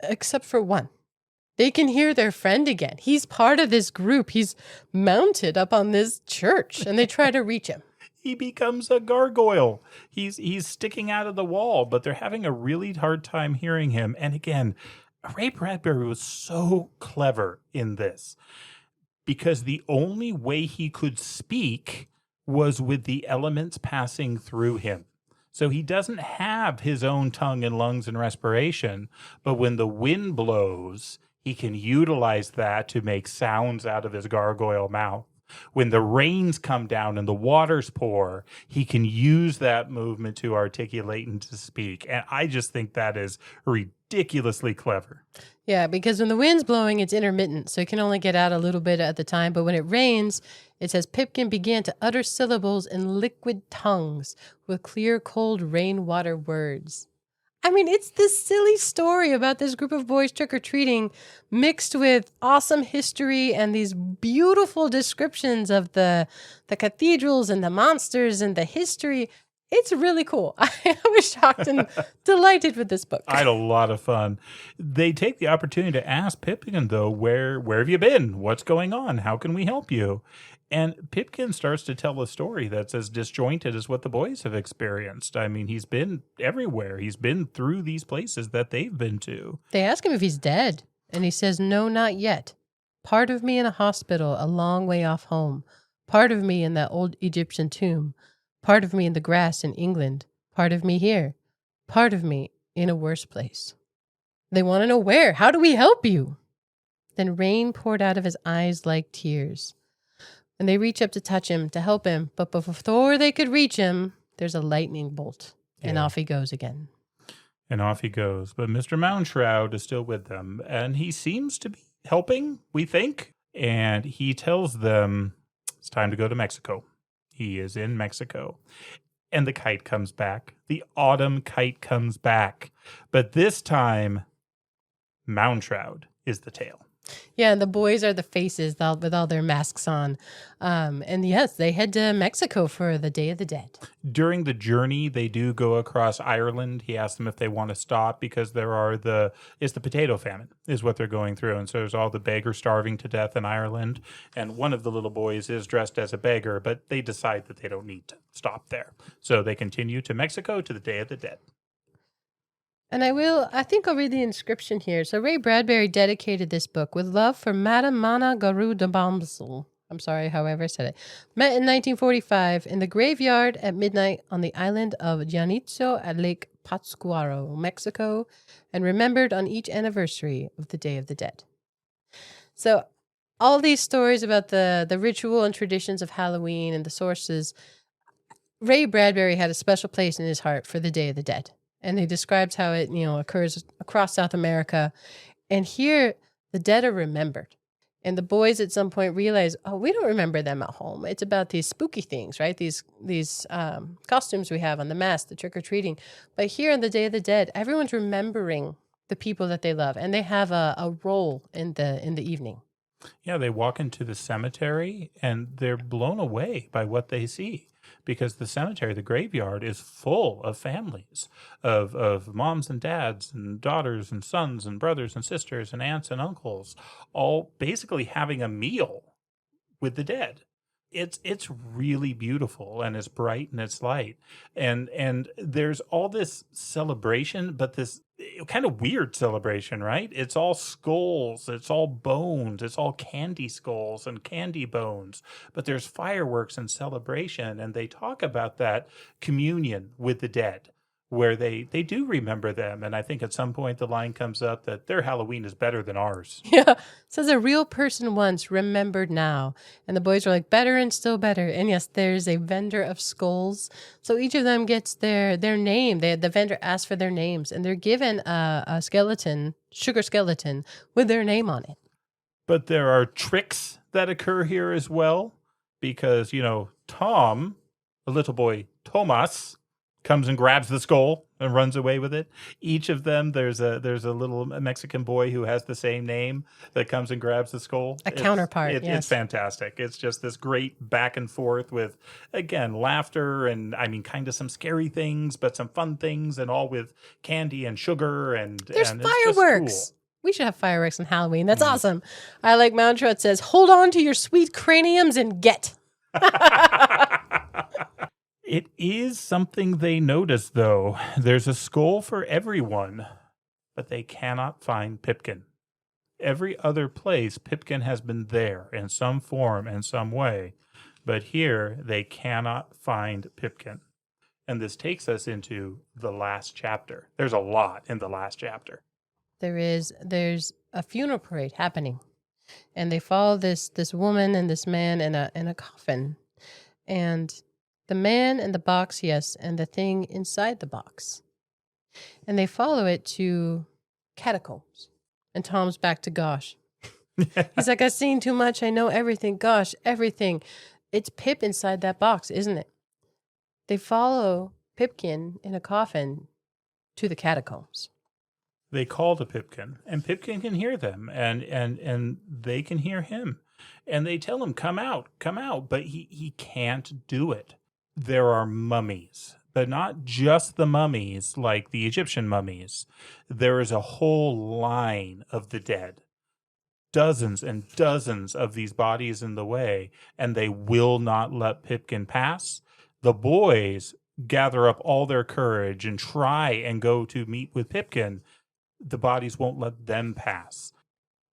Except for one. They can hear their friend again. He's part of this group. He's mounted up on this church, and they try to reach him. He becomes a gargoyle. He's sticking out of the wall, but they're having a really hard time hearing him. And again, Ray Bradbury was so clever in this because the only way he could speak was with the elements passing through him. So he doesn't have his own tongue and lungs and respiration, but when the wind blows, he can utilize that to make sounds out of his gargoyle mouth. When the rains come down and the waters pour, he can use that movement to articulate and to speak. And I just think that is ridiculously clever. Yeah, because when the wind's blowing, it's intermittent, so it can only get out a little bit at the time. But when it rains, it says Pipkin began to utter syllables in liquid tongues with clear, cold rainwater words. I mean, it's this silly story about this group of boys trick-or-treating mixed with awesome history and these beautiful descriptions of the cathedrals and the monsters and the history. It's really cool. I was shocked and delighted with this book. I had a lot of fun. They take the opportunity to ask Pipkin, though, where have you been? What's going on? How can we help you? And Pipkin starts to tell a story that's as disjointed as what the boys have experienced. I mean, he's been everywhere. He's been through these places that they've been to. They ask him if he's dead, and he says, no, not yet. Part of me in a hospital a long way off home. Part of me in that old Egyptian tomb. Part of me in the grass in England. Part of me here. Part of me in a worse place. They want to know where. How do we help you? Then rain poured out of his eyes like tears. And they reach up to touch him, to help him. But before they could reach him, there's a lightning bolt. And off he goes again. And off he goes. But Mr. Moundshroud is still with them. And he seems to be helping, we think. And he tells them it's time to go to Mexico. He is in Mexico. And the kite comes back. The autumn kite comes back. But this time, Moundshroud is the tail. Yeah, and the boys are the faces with all their masks on. And yes, they head to Mexico for the Day of the Dead. During the journey, they do go across Ireland. He asks them if they want to stop because it's the potato famine is what they're going through. And so there's all the beggars starving to death in Ireland. And one of the little boys is dressed as a beggar, but they decide that they don't need to stop there. So they continue to Mexico to the Day of the Dead. And I think I'll read the inscription here. So Ray Bradbury dedicated this book with love for Madame Mana Garou de Bamsel. I'm sorry, however I said it. Met in 1945 in the graveyard at midnight on the island of Llanito at Lake Pátzcuaro, Mexico, and remembered on each anniversary of the Day of the Dead. So all these stories about the ritual and traditions of Halloween and the sources, Ray Bradbury had a special place in his heart for the Day of the Dead. And he describes how it, occurs across South America. And here, the dead are remembered. And the boys at some point realize, oh, we don't remember them at home. It's about these spooky things, right? These costumes we have on the Masque, the trick-or-treating. But here on the Day of the Dead, everyone's remembering the people that they love, and they have a role in the evening. Yeah, they walk into the cemetery and they're blown away by what they see, because the cemetery, the graveyard, is full of families, of moms and dads and daughters and sons and brothers and sisters and aunts and uncles, all basically having a meal with the dead. It's really beautiful, and it's bright and it's light, and there's all this celebration, but this kind of weird celebration, right? It's all skulls, it's all bones, it's all candy skulls and candy bones, but there's fireworks and celebration, and they talk about that communion with the dead, where they do remember them. And I think at some point the line comes up that their Halloween is better than ours. Yeah. It says a real person once, remembered now. And the boys are like, better and still better. And yes, there's a vendor of skulls. So each of them gets their name. The vendor asks for their names, and they're given a skeleton, sugar skeleton, with their name on it. But there are tricks that occur here as well, because, Tom, the little boy Thomas, comes and grabs the skull and runs away with it. Each of them, there's a little Mexican boy who has the same name that comes and grabs the skull. Counterpart, yes. It's fantastic. It's just this great back and forth with, again, laughter and, kind of some scary things, but some fun things, and all with candy and sugar. And there's and fireworks. Cool. We should have fireworks on Halloween. That's awesome. I like Mountshot says, hold on to your sweet craniums and get. It is something they notice, though. There's a skull for everyone, but they cannot find Pipkin. Every other place, Pipkin has been there in some form and some way, but here they cannot find Pipkin. And this takes us into the last chapter. There's a lot in the last chapter. There's a funeral parade happening, and they follow this woman and this man in a coffin, and the man in the box, yes, and the thing inside the box. And they follow it to catacombs. And Tom's back to Gosh. He's like, I've seen too much. I know everything. Gosh, everything. It's Pip inside that box, isn't it? They follow Pipkin in a coffin to the catacombs. They call to Pipkin, and Pipkin can hear them, and they can hear him. And they tell him, come out, but he can't do it. There are mummies, but not just the mummies like the Egyptian mummies. There is a whole line of the dead, dozens and dozens of these bodies in the way, and they will not let Pipkin pass. The boys gather up all their courage and try and go to meet with Pipkin. The bodies won't let them pass.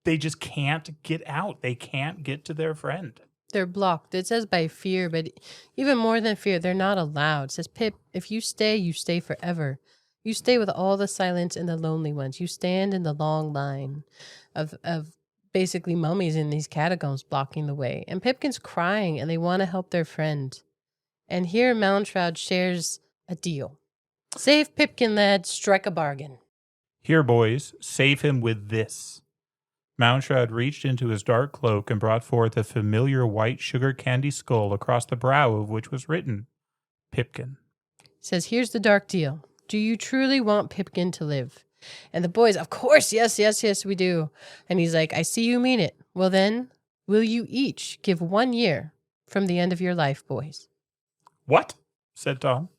They just can't get out. They can't get to their friend. They're blocked. It says by fear, but even more than fear, they're not allowed. It says, Pip, if you stay forever. You stay with all the silent and the lonely ones. You stand in the long line of basically mummies in these catacombs blocking the way. And Pipkin's crying, and they want to help their friend. And here Malmshroud shares a deal. Save Pipkin, lad. Strike a bargain. Here, boys, save him with this. Malmshroud reached into his dark cloak and brought forth a familiar white sugar candy skull, across the brow of which was written, Pipkin. Says, here's the dark deal. Do you truly want Pipkin to live? And the boys, of course, yes, we do. And he's like, I see you mean it. Well then, will you each give 1 year from the end of your life, boys? What? Said Tom.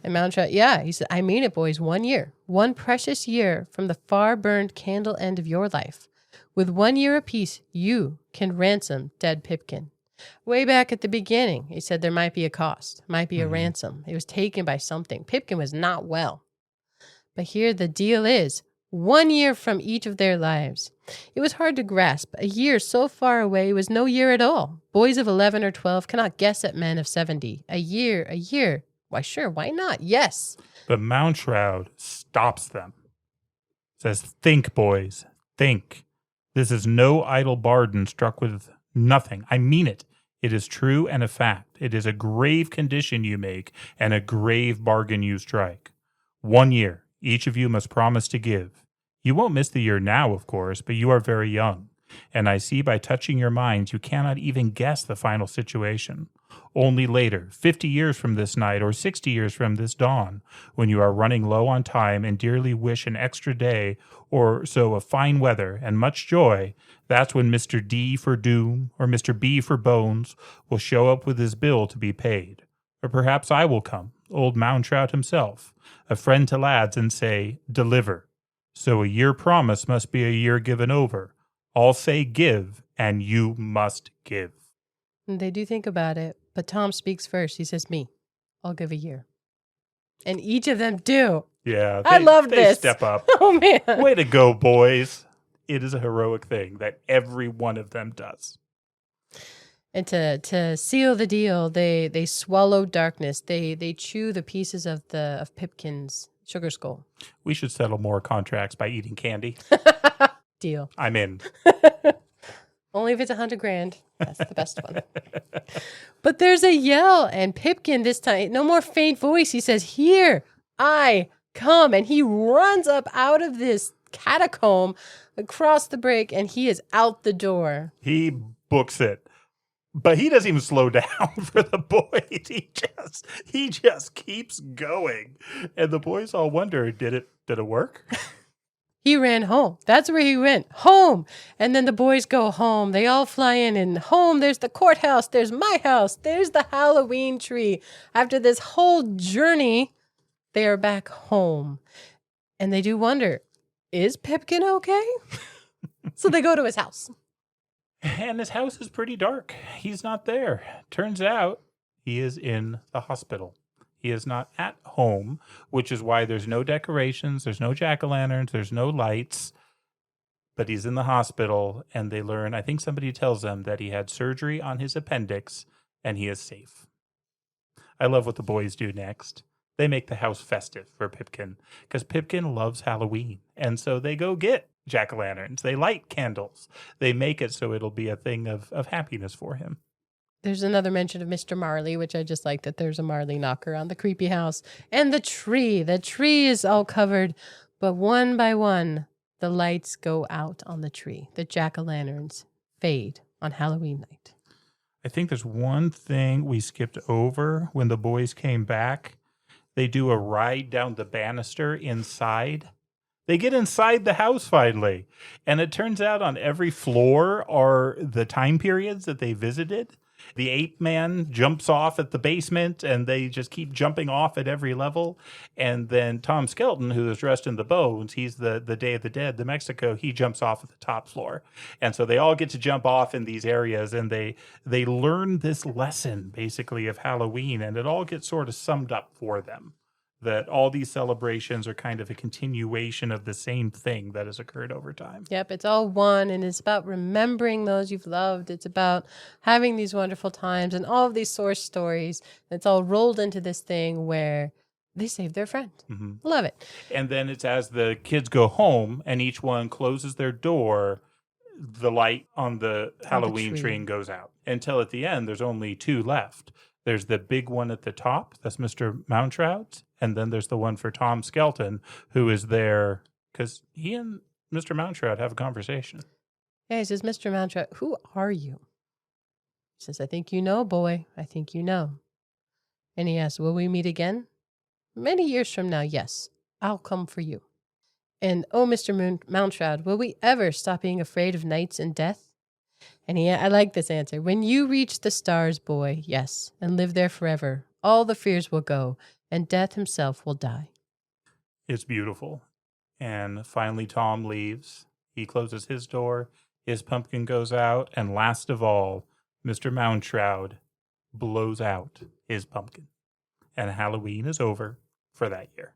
And Malmshroud, yeah, he said, I mean it, boys, 1 year. 1 precious year from the far burned candle end of your life. With 1 year apiece, you can ransom dead Pipkin. Way back at the beginning, he said there might be a cost, might be a ransom. It was taken by something. Pipkin was not well. But here the deal is 1 year from each of their lives. It was hard to grasp. A year so far away was no year at all. Boys of 11 or 12 cannot guess at men of 70. A year. Why, sure, why not? Yes. But Malmshroud stops them. Says, think, boys, think. This is no idle bargain struck with nothing. I mean it. It is true and a fact. It is a grave condition you make, and a grave bargain you strike. 1 year, each of you must promise to give. You won't miss the year now, of course, but you are very young. and I see by touching your minds you cannot even guess the final situation. Only later, 50 years from this night or 60 years from this dawn, when you are running low on time and dearly wish an extra day or so of fine weather and much joy, that's when Mr. D for Doom or Mr. B for Bones will show up with his bill to be paid. Or perhaps I will come, old Moundtrout himself, a friend to lads, and say, deliver. So a year promise must be a year given over. I'll say give, and you must give. And they do think about it, but Tom speaks first. He says, me, I'll give a year. And each of them do. Yeah, I love they this. Step up. Oh, man. Way to go, boys. It is a heroic thing that every one of them does. And to seal the deal, they swallow darkness. They chew the pieces of Pipkin's sugar skull. We should settle more contracts by eating candy. Deal. I'm in. Only if it's $100,000. That's the best one. But there's a yell, and Pipkin this time, no more faint voice. He says, here I come. And he runs up out of this catacomb across the break, and he is out the door. He books it. But he doesn't even slow down for the boys. He just keeps going. And the boys all wonder, did it work? He ran home. That's where he went. Home. And then the boys go home. They all fly in, and home, there's the courthouse. There's my house. There's the Halloween tree. After this whole journey, they are back home. And they do wonder, is Pipkin okay? So they go to his house. And his house is pretty dark. He's not there. Turns out he is in the hospital. He is not at home, which is why there's no decorations, there's no jack-o'-lanterns, there's no lights. But he's in the hospital, and they learn, I think somebody tells them that he had surgery on his appendix, and he is safe. I love what the boys do next. They make the house festive for Pipkin, because Pipkin loves Halloween. And so they go get jack-o'-lanterns. They light candles. They make it so it'll be a thing of happiness for him. There's another mention of Mr. Marley, which I just like that there's a Marley knocker on the creepy house. And the tree. The tree is all covered, but one by one, the lights go out on the tree. The jack-o'-lanterns fade on Halloween night. I think there's one thing we skipped over when the boys came back. They do a ride down the banister inside. They get inside the house finally. And it turns out on every floor are the time periods that they visited. The ape man jumps off at the basement, and they just keep jumping off at every level. And then Tom Skelton, who is dressed in the bones, he's the Day of the Dead, the Mexico, he jumps off at the top floor. And so they all get to jump off in these areas, and they learn this lesson, basically, of Halloween, and it all gets sort of summed up for them. That all these celebrations are kind of a continuation of the same thing that has occurred over time. Yep, it's all one, and it's about remembering those you've loved. It's about having these wonderful times and all of these source stories. It's all rolled into this thing where they save their friend. Mm-hmm. Love it. And then it's as the kids go home and each one closes their door, the light on the Halloween tree goes out. Until at the end, there's only two left. There's the big one at the top. That's Mr. Moundtrout. And then there's the one for Tom Skelton, who is there because he and Mr. Moundtrout have a conversation. Yeah, he says, Mr. Moundtrout, who are you? He says, I think you know, boy. I think you know. And he asks, will we meet again? Many years from now, yes. I'll come for you. And, oh, Mr. Moundtrout, will we ever stop being afraid of nights and death? And I like this answer. When you reach the stars, boy, yes, and live there forever, all the fears will go, and death himself will die. It's beautiful. And finally, Tom leaves. He closes his door. His pumpkin goes out. And last of all, Mr. Moundtrout blows out his pumpkin. And Halloween is over for that year.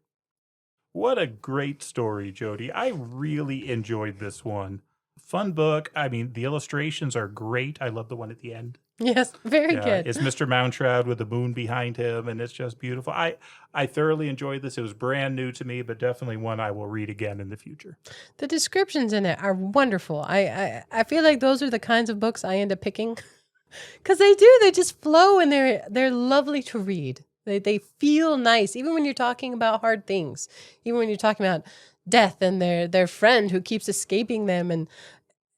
What a great story, Jody. I really enjoyed this one. Fun book. I mean, the illustrations are great. I love the one at the end. Yes, very good. It's Mr. Moundtrout with the moon behind him, and it's just beautiful. I thoroughly enjoyed this. It was brand new to me, but definitely one I will read again in the future. The descriptions in it are wonderful. I feel like those are the kinds of books I end up picking because they just flow, and they're lovely to read. They feel nice, even when you're talking about hard things, even when you're talking about death and their friend who keeps escaping them. And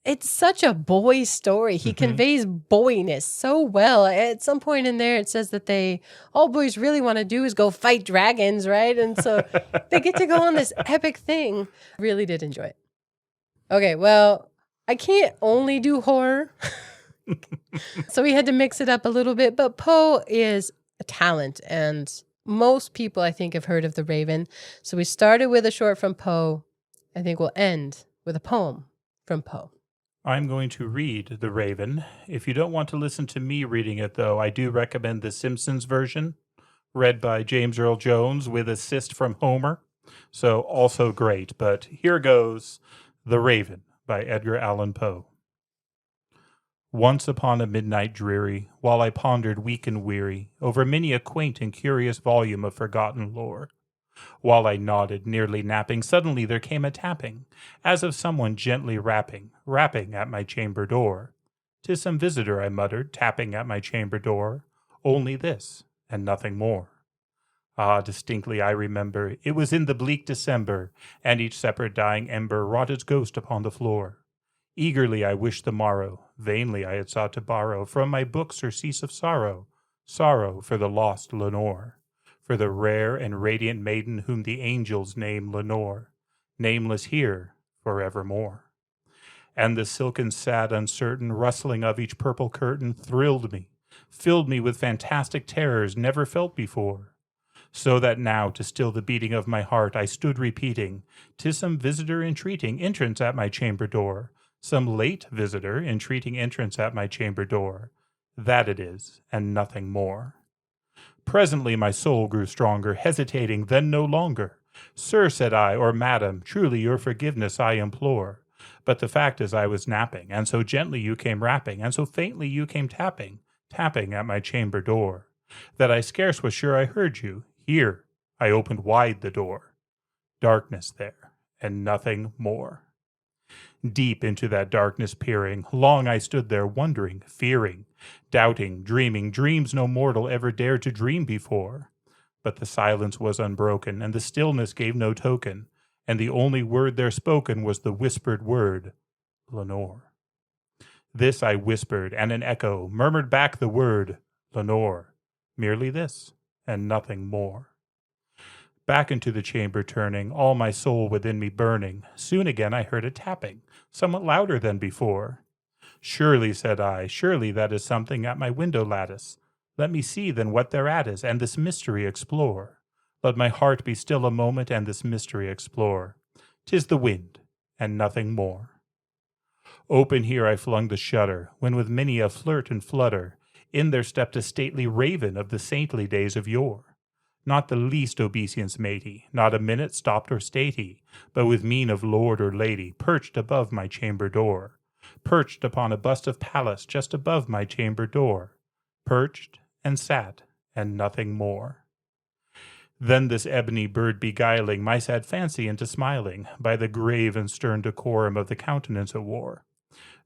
It's such a boy story. He Mhm. conveys boyness so well. At some point in there, it says that all boys really want to do is go fight dragons, right? And so they get to go on this epic thing. Really did enjoy it. Okay, well, I can't only do horror. So we had to mix it up a little bit, but Poe is a talent, and most people, I think, have heard of The Raven. So we started with a short from Poe. I think we'll end with a poem from Poe. I'm going to read The Raven. If you don't want to listen to me reading it, though, I do recommend the Simpsons version, read by James Earl Jones with assist from Homer. So, also great. But here goes The Raven by Edgar Allan Poe. Once upon a midnight dreary, while I pondered weak and weary over many a quaint and curious volume of forgotten lore, while I nodded, nearly napping, suddenly there came a tapping, as of someone gently rapping at my chamber door. "'Tis some visitor," I muttered, tapping at my chamber door. "Only this, and nothing more." Ah, distinctly I remember, it was in the bleak December, and each separate dying ember wrought its ghost upon the floor. Eagerly I wished the morrow, vainly I had sought to borrow from my book surcease of sorrow, sorrow for the lost Lenore, for the rare and radiant maiden whom the angels name Lenore, nameless here forevermore. And the silken, sad, uncertain rustling of each purple curtain thrilled me, filled me with fantastic terrors never felt before. So that now, to still the beating of my heart, I stood repeating, "'Tis some visitor entreating entrance at my chamber door, some late visitor entreating entrance at my chamber door. That it is, and nothing more." Presently my soul grew stronger, hesitating then no longer. "Sir," said I, "or madam, truly your forgiveness I implore. But the fact is I was napping, and so gently you came rapping, and so faintly you came tapping, tapping at my chamber door, that I scarce was sure I heard you. Here, I opened wide the door. Darkness there, and nothing more." Deep into that darkness peering, long I stood there wondering, fearing, doubting, dreaming dreams no mortal ever dared to dream before. But the silence was unbroken, and the stillness gave no token, and the only word there spoken was the whispered word, "Lenore." This I whispered, and an echo murmured back the word, "Lenore." Merely this, and nothing more. Back into the chamber turning, all my soul within me burning, soon again I heard a tapping, somewhat louder than before. "Surely," said I, "surely that is something at my window lattice. Let me see then what thereat is, and this mystery explore. Let my heart be still a moment, and this mystery explore. 'Tis the wind, and nothing more." Open here I flung the shutter, when with many a flirt and flutter, in there stepped a stately raven of the saintly days of yore. Not the least obeisance made he, not a minute stopped or stayed he, but with mien of lord or lady, perched above my chamber door, perched upon a bust of Pallas just above my chamber door, perched and sat, and nothing more. Then this ebony bird beguiling my sad fancy into smiling, by the grave and stern decorum of the countenance it wore.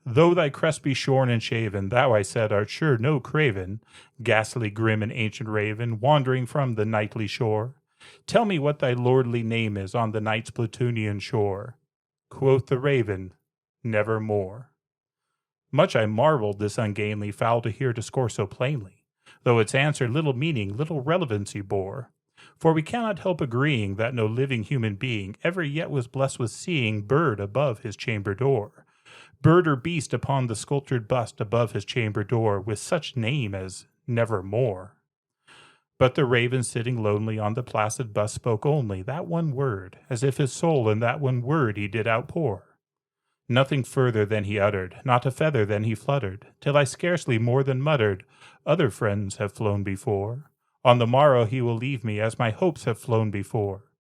"Though thy crest be shorn and shaven, thou," I said, "art sure no craven, ghastly, grim, and ancient raven, wandering from the nightly shore. Tell me what thy lordly name is on the night's Plutonian shore." Quoth the raven, "Nevermore." Much I marveled this ungainly fowl to hear discourse so plainly, though its answer little meaning, little relevancy bore. For we cannot help agreeing that no living human being ever yet was blessed with seeing bird above his chamber door, bird or beast upon the sculptured bust above his chamber door, with such name as Nevermore. But the raven sitting lonely on the placid bust spoke only that one word, as if his soul in that one word he did outpour. Nothing further than he uttered, not a feather than he fluttered, till I scarcely more than muttered, "Other friends have flown before. On the morrow he will leave me, as my hopes have flown before."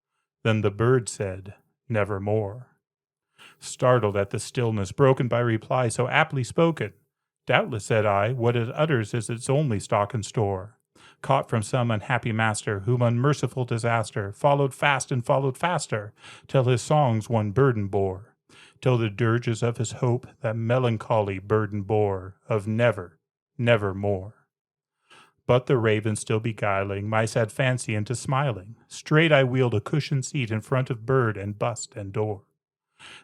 Then the bird said, "Nevermore." Startled at the stillness broken by reply so aptly spoken, "Doubtless," said I, "what it utters is its only stock and store, caught from some unhappy master, whom unmerciful disaster followed fast and followed faster, till his songs one burden bore, till the dirges of his hope that melancholy burden bore, of never, never more." But the raven still beguiling my sad fancy into smiling, straight I wheeled a cushioned seat in front of bird and bust and door.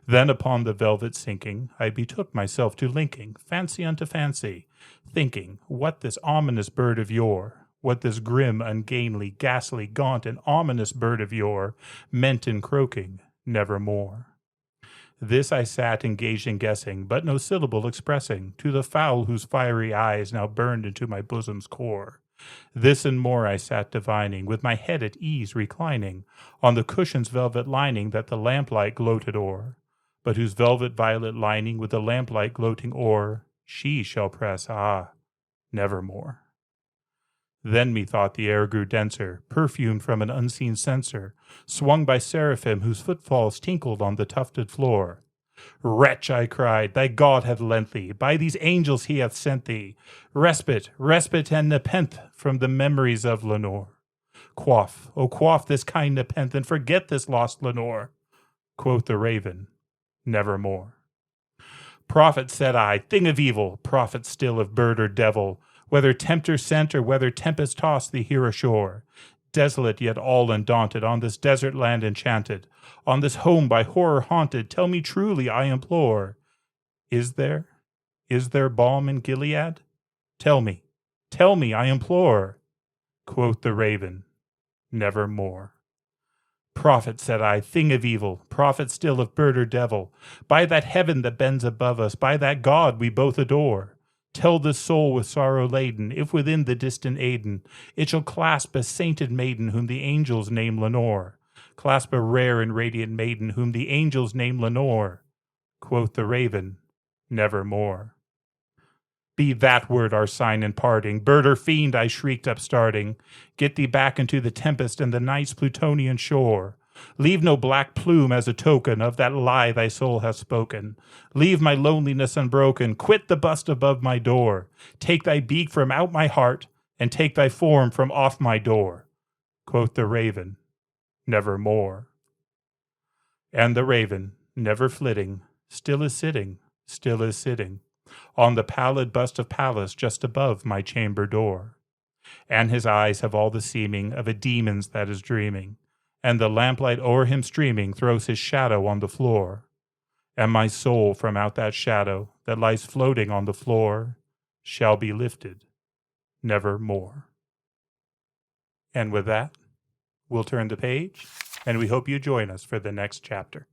Then upon the velvet sinking, I betook myself to linking fancy unto fancy, thinking what this ominous bird of yore, what this grim, ungainly, ghastly, gaunt, and ominous bird of yore meant in croaking, nevermore. This I sat engaged in guessing, but no syllable expressing, to the fowl whose fiery eyes now burned into my bosom's core. This and more I sat divining, with my head at ease reclining, on the cushion's velvet lining that the lamplight gloated o'er, but whose velvet violet lining with the lamplight gloating o'er, she shall press, nevermore. Then methought the air grew denser, perfumed from an unseen censer, swung by seraphim whose footfalls tinkled on the tufted floor. Wretch, I cried, thy God hath lent thee, by these angels he hath sent thee, respite, respite and nepenthe from the memories of Lenore. Quaff, O quaff this kind nepenthe, and forget this lost Lenore. Quoth the raven, nevermore. Prophet, said I, thing of evil, prophet still of bird or devil, whether tempter sent or whether tempest tossed thee here ashore, desolate yet all undaunted, on this desert land enchanted, on this home by horror haunted, tell me truly, I implore, is there balm in Gilead? Tell me, I implore. Quoth the raven, nevermore. Prophet, said I, thing of evil, prophet still of bird or devil, by that heaven that bends above us, by that God we both adore, tell this soul with sorrow laden, if within the distant Aidenn, it shall clasp a sainted maiden whom the angels name Lenore, clasp a rare and radiant maiden whom the angels name Lenore. Quoth the raven, nevermore. Be that word our sign in parting, bird or fiend, I shrieked upstarting, get thee back into the tempest and the night's Plutonian shore. Leave no black plume as a token of that lie thy soul hath spoken. Leave my loneliness unbroken, quit the bust above my door. Take thy beak from out my heart, and take thy form from off my door. Quoth the raven, nevermore. And the raven, never flitting, still is sitting, on the pallid bust of Pallas just above my chamber door. And his eyes have all the seeming of a demon's that is dreaming, and the lamplight o'er him streaming throws his shadow on the floor. And my soul from out that shadow that lies floating on the floor shall be lifted nevermore. And with that, we'll turn the page, and we hope you join us for the next chapter.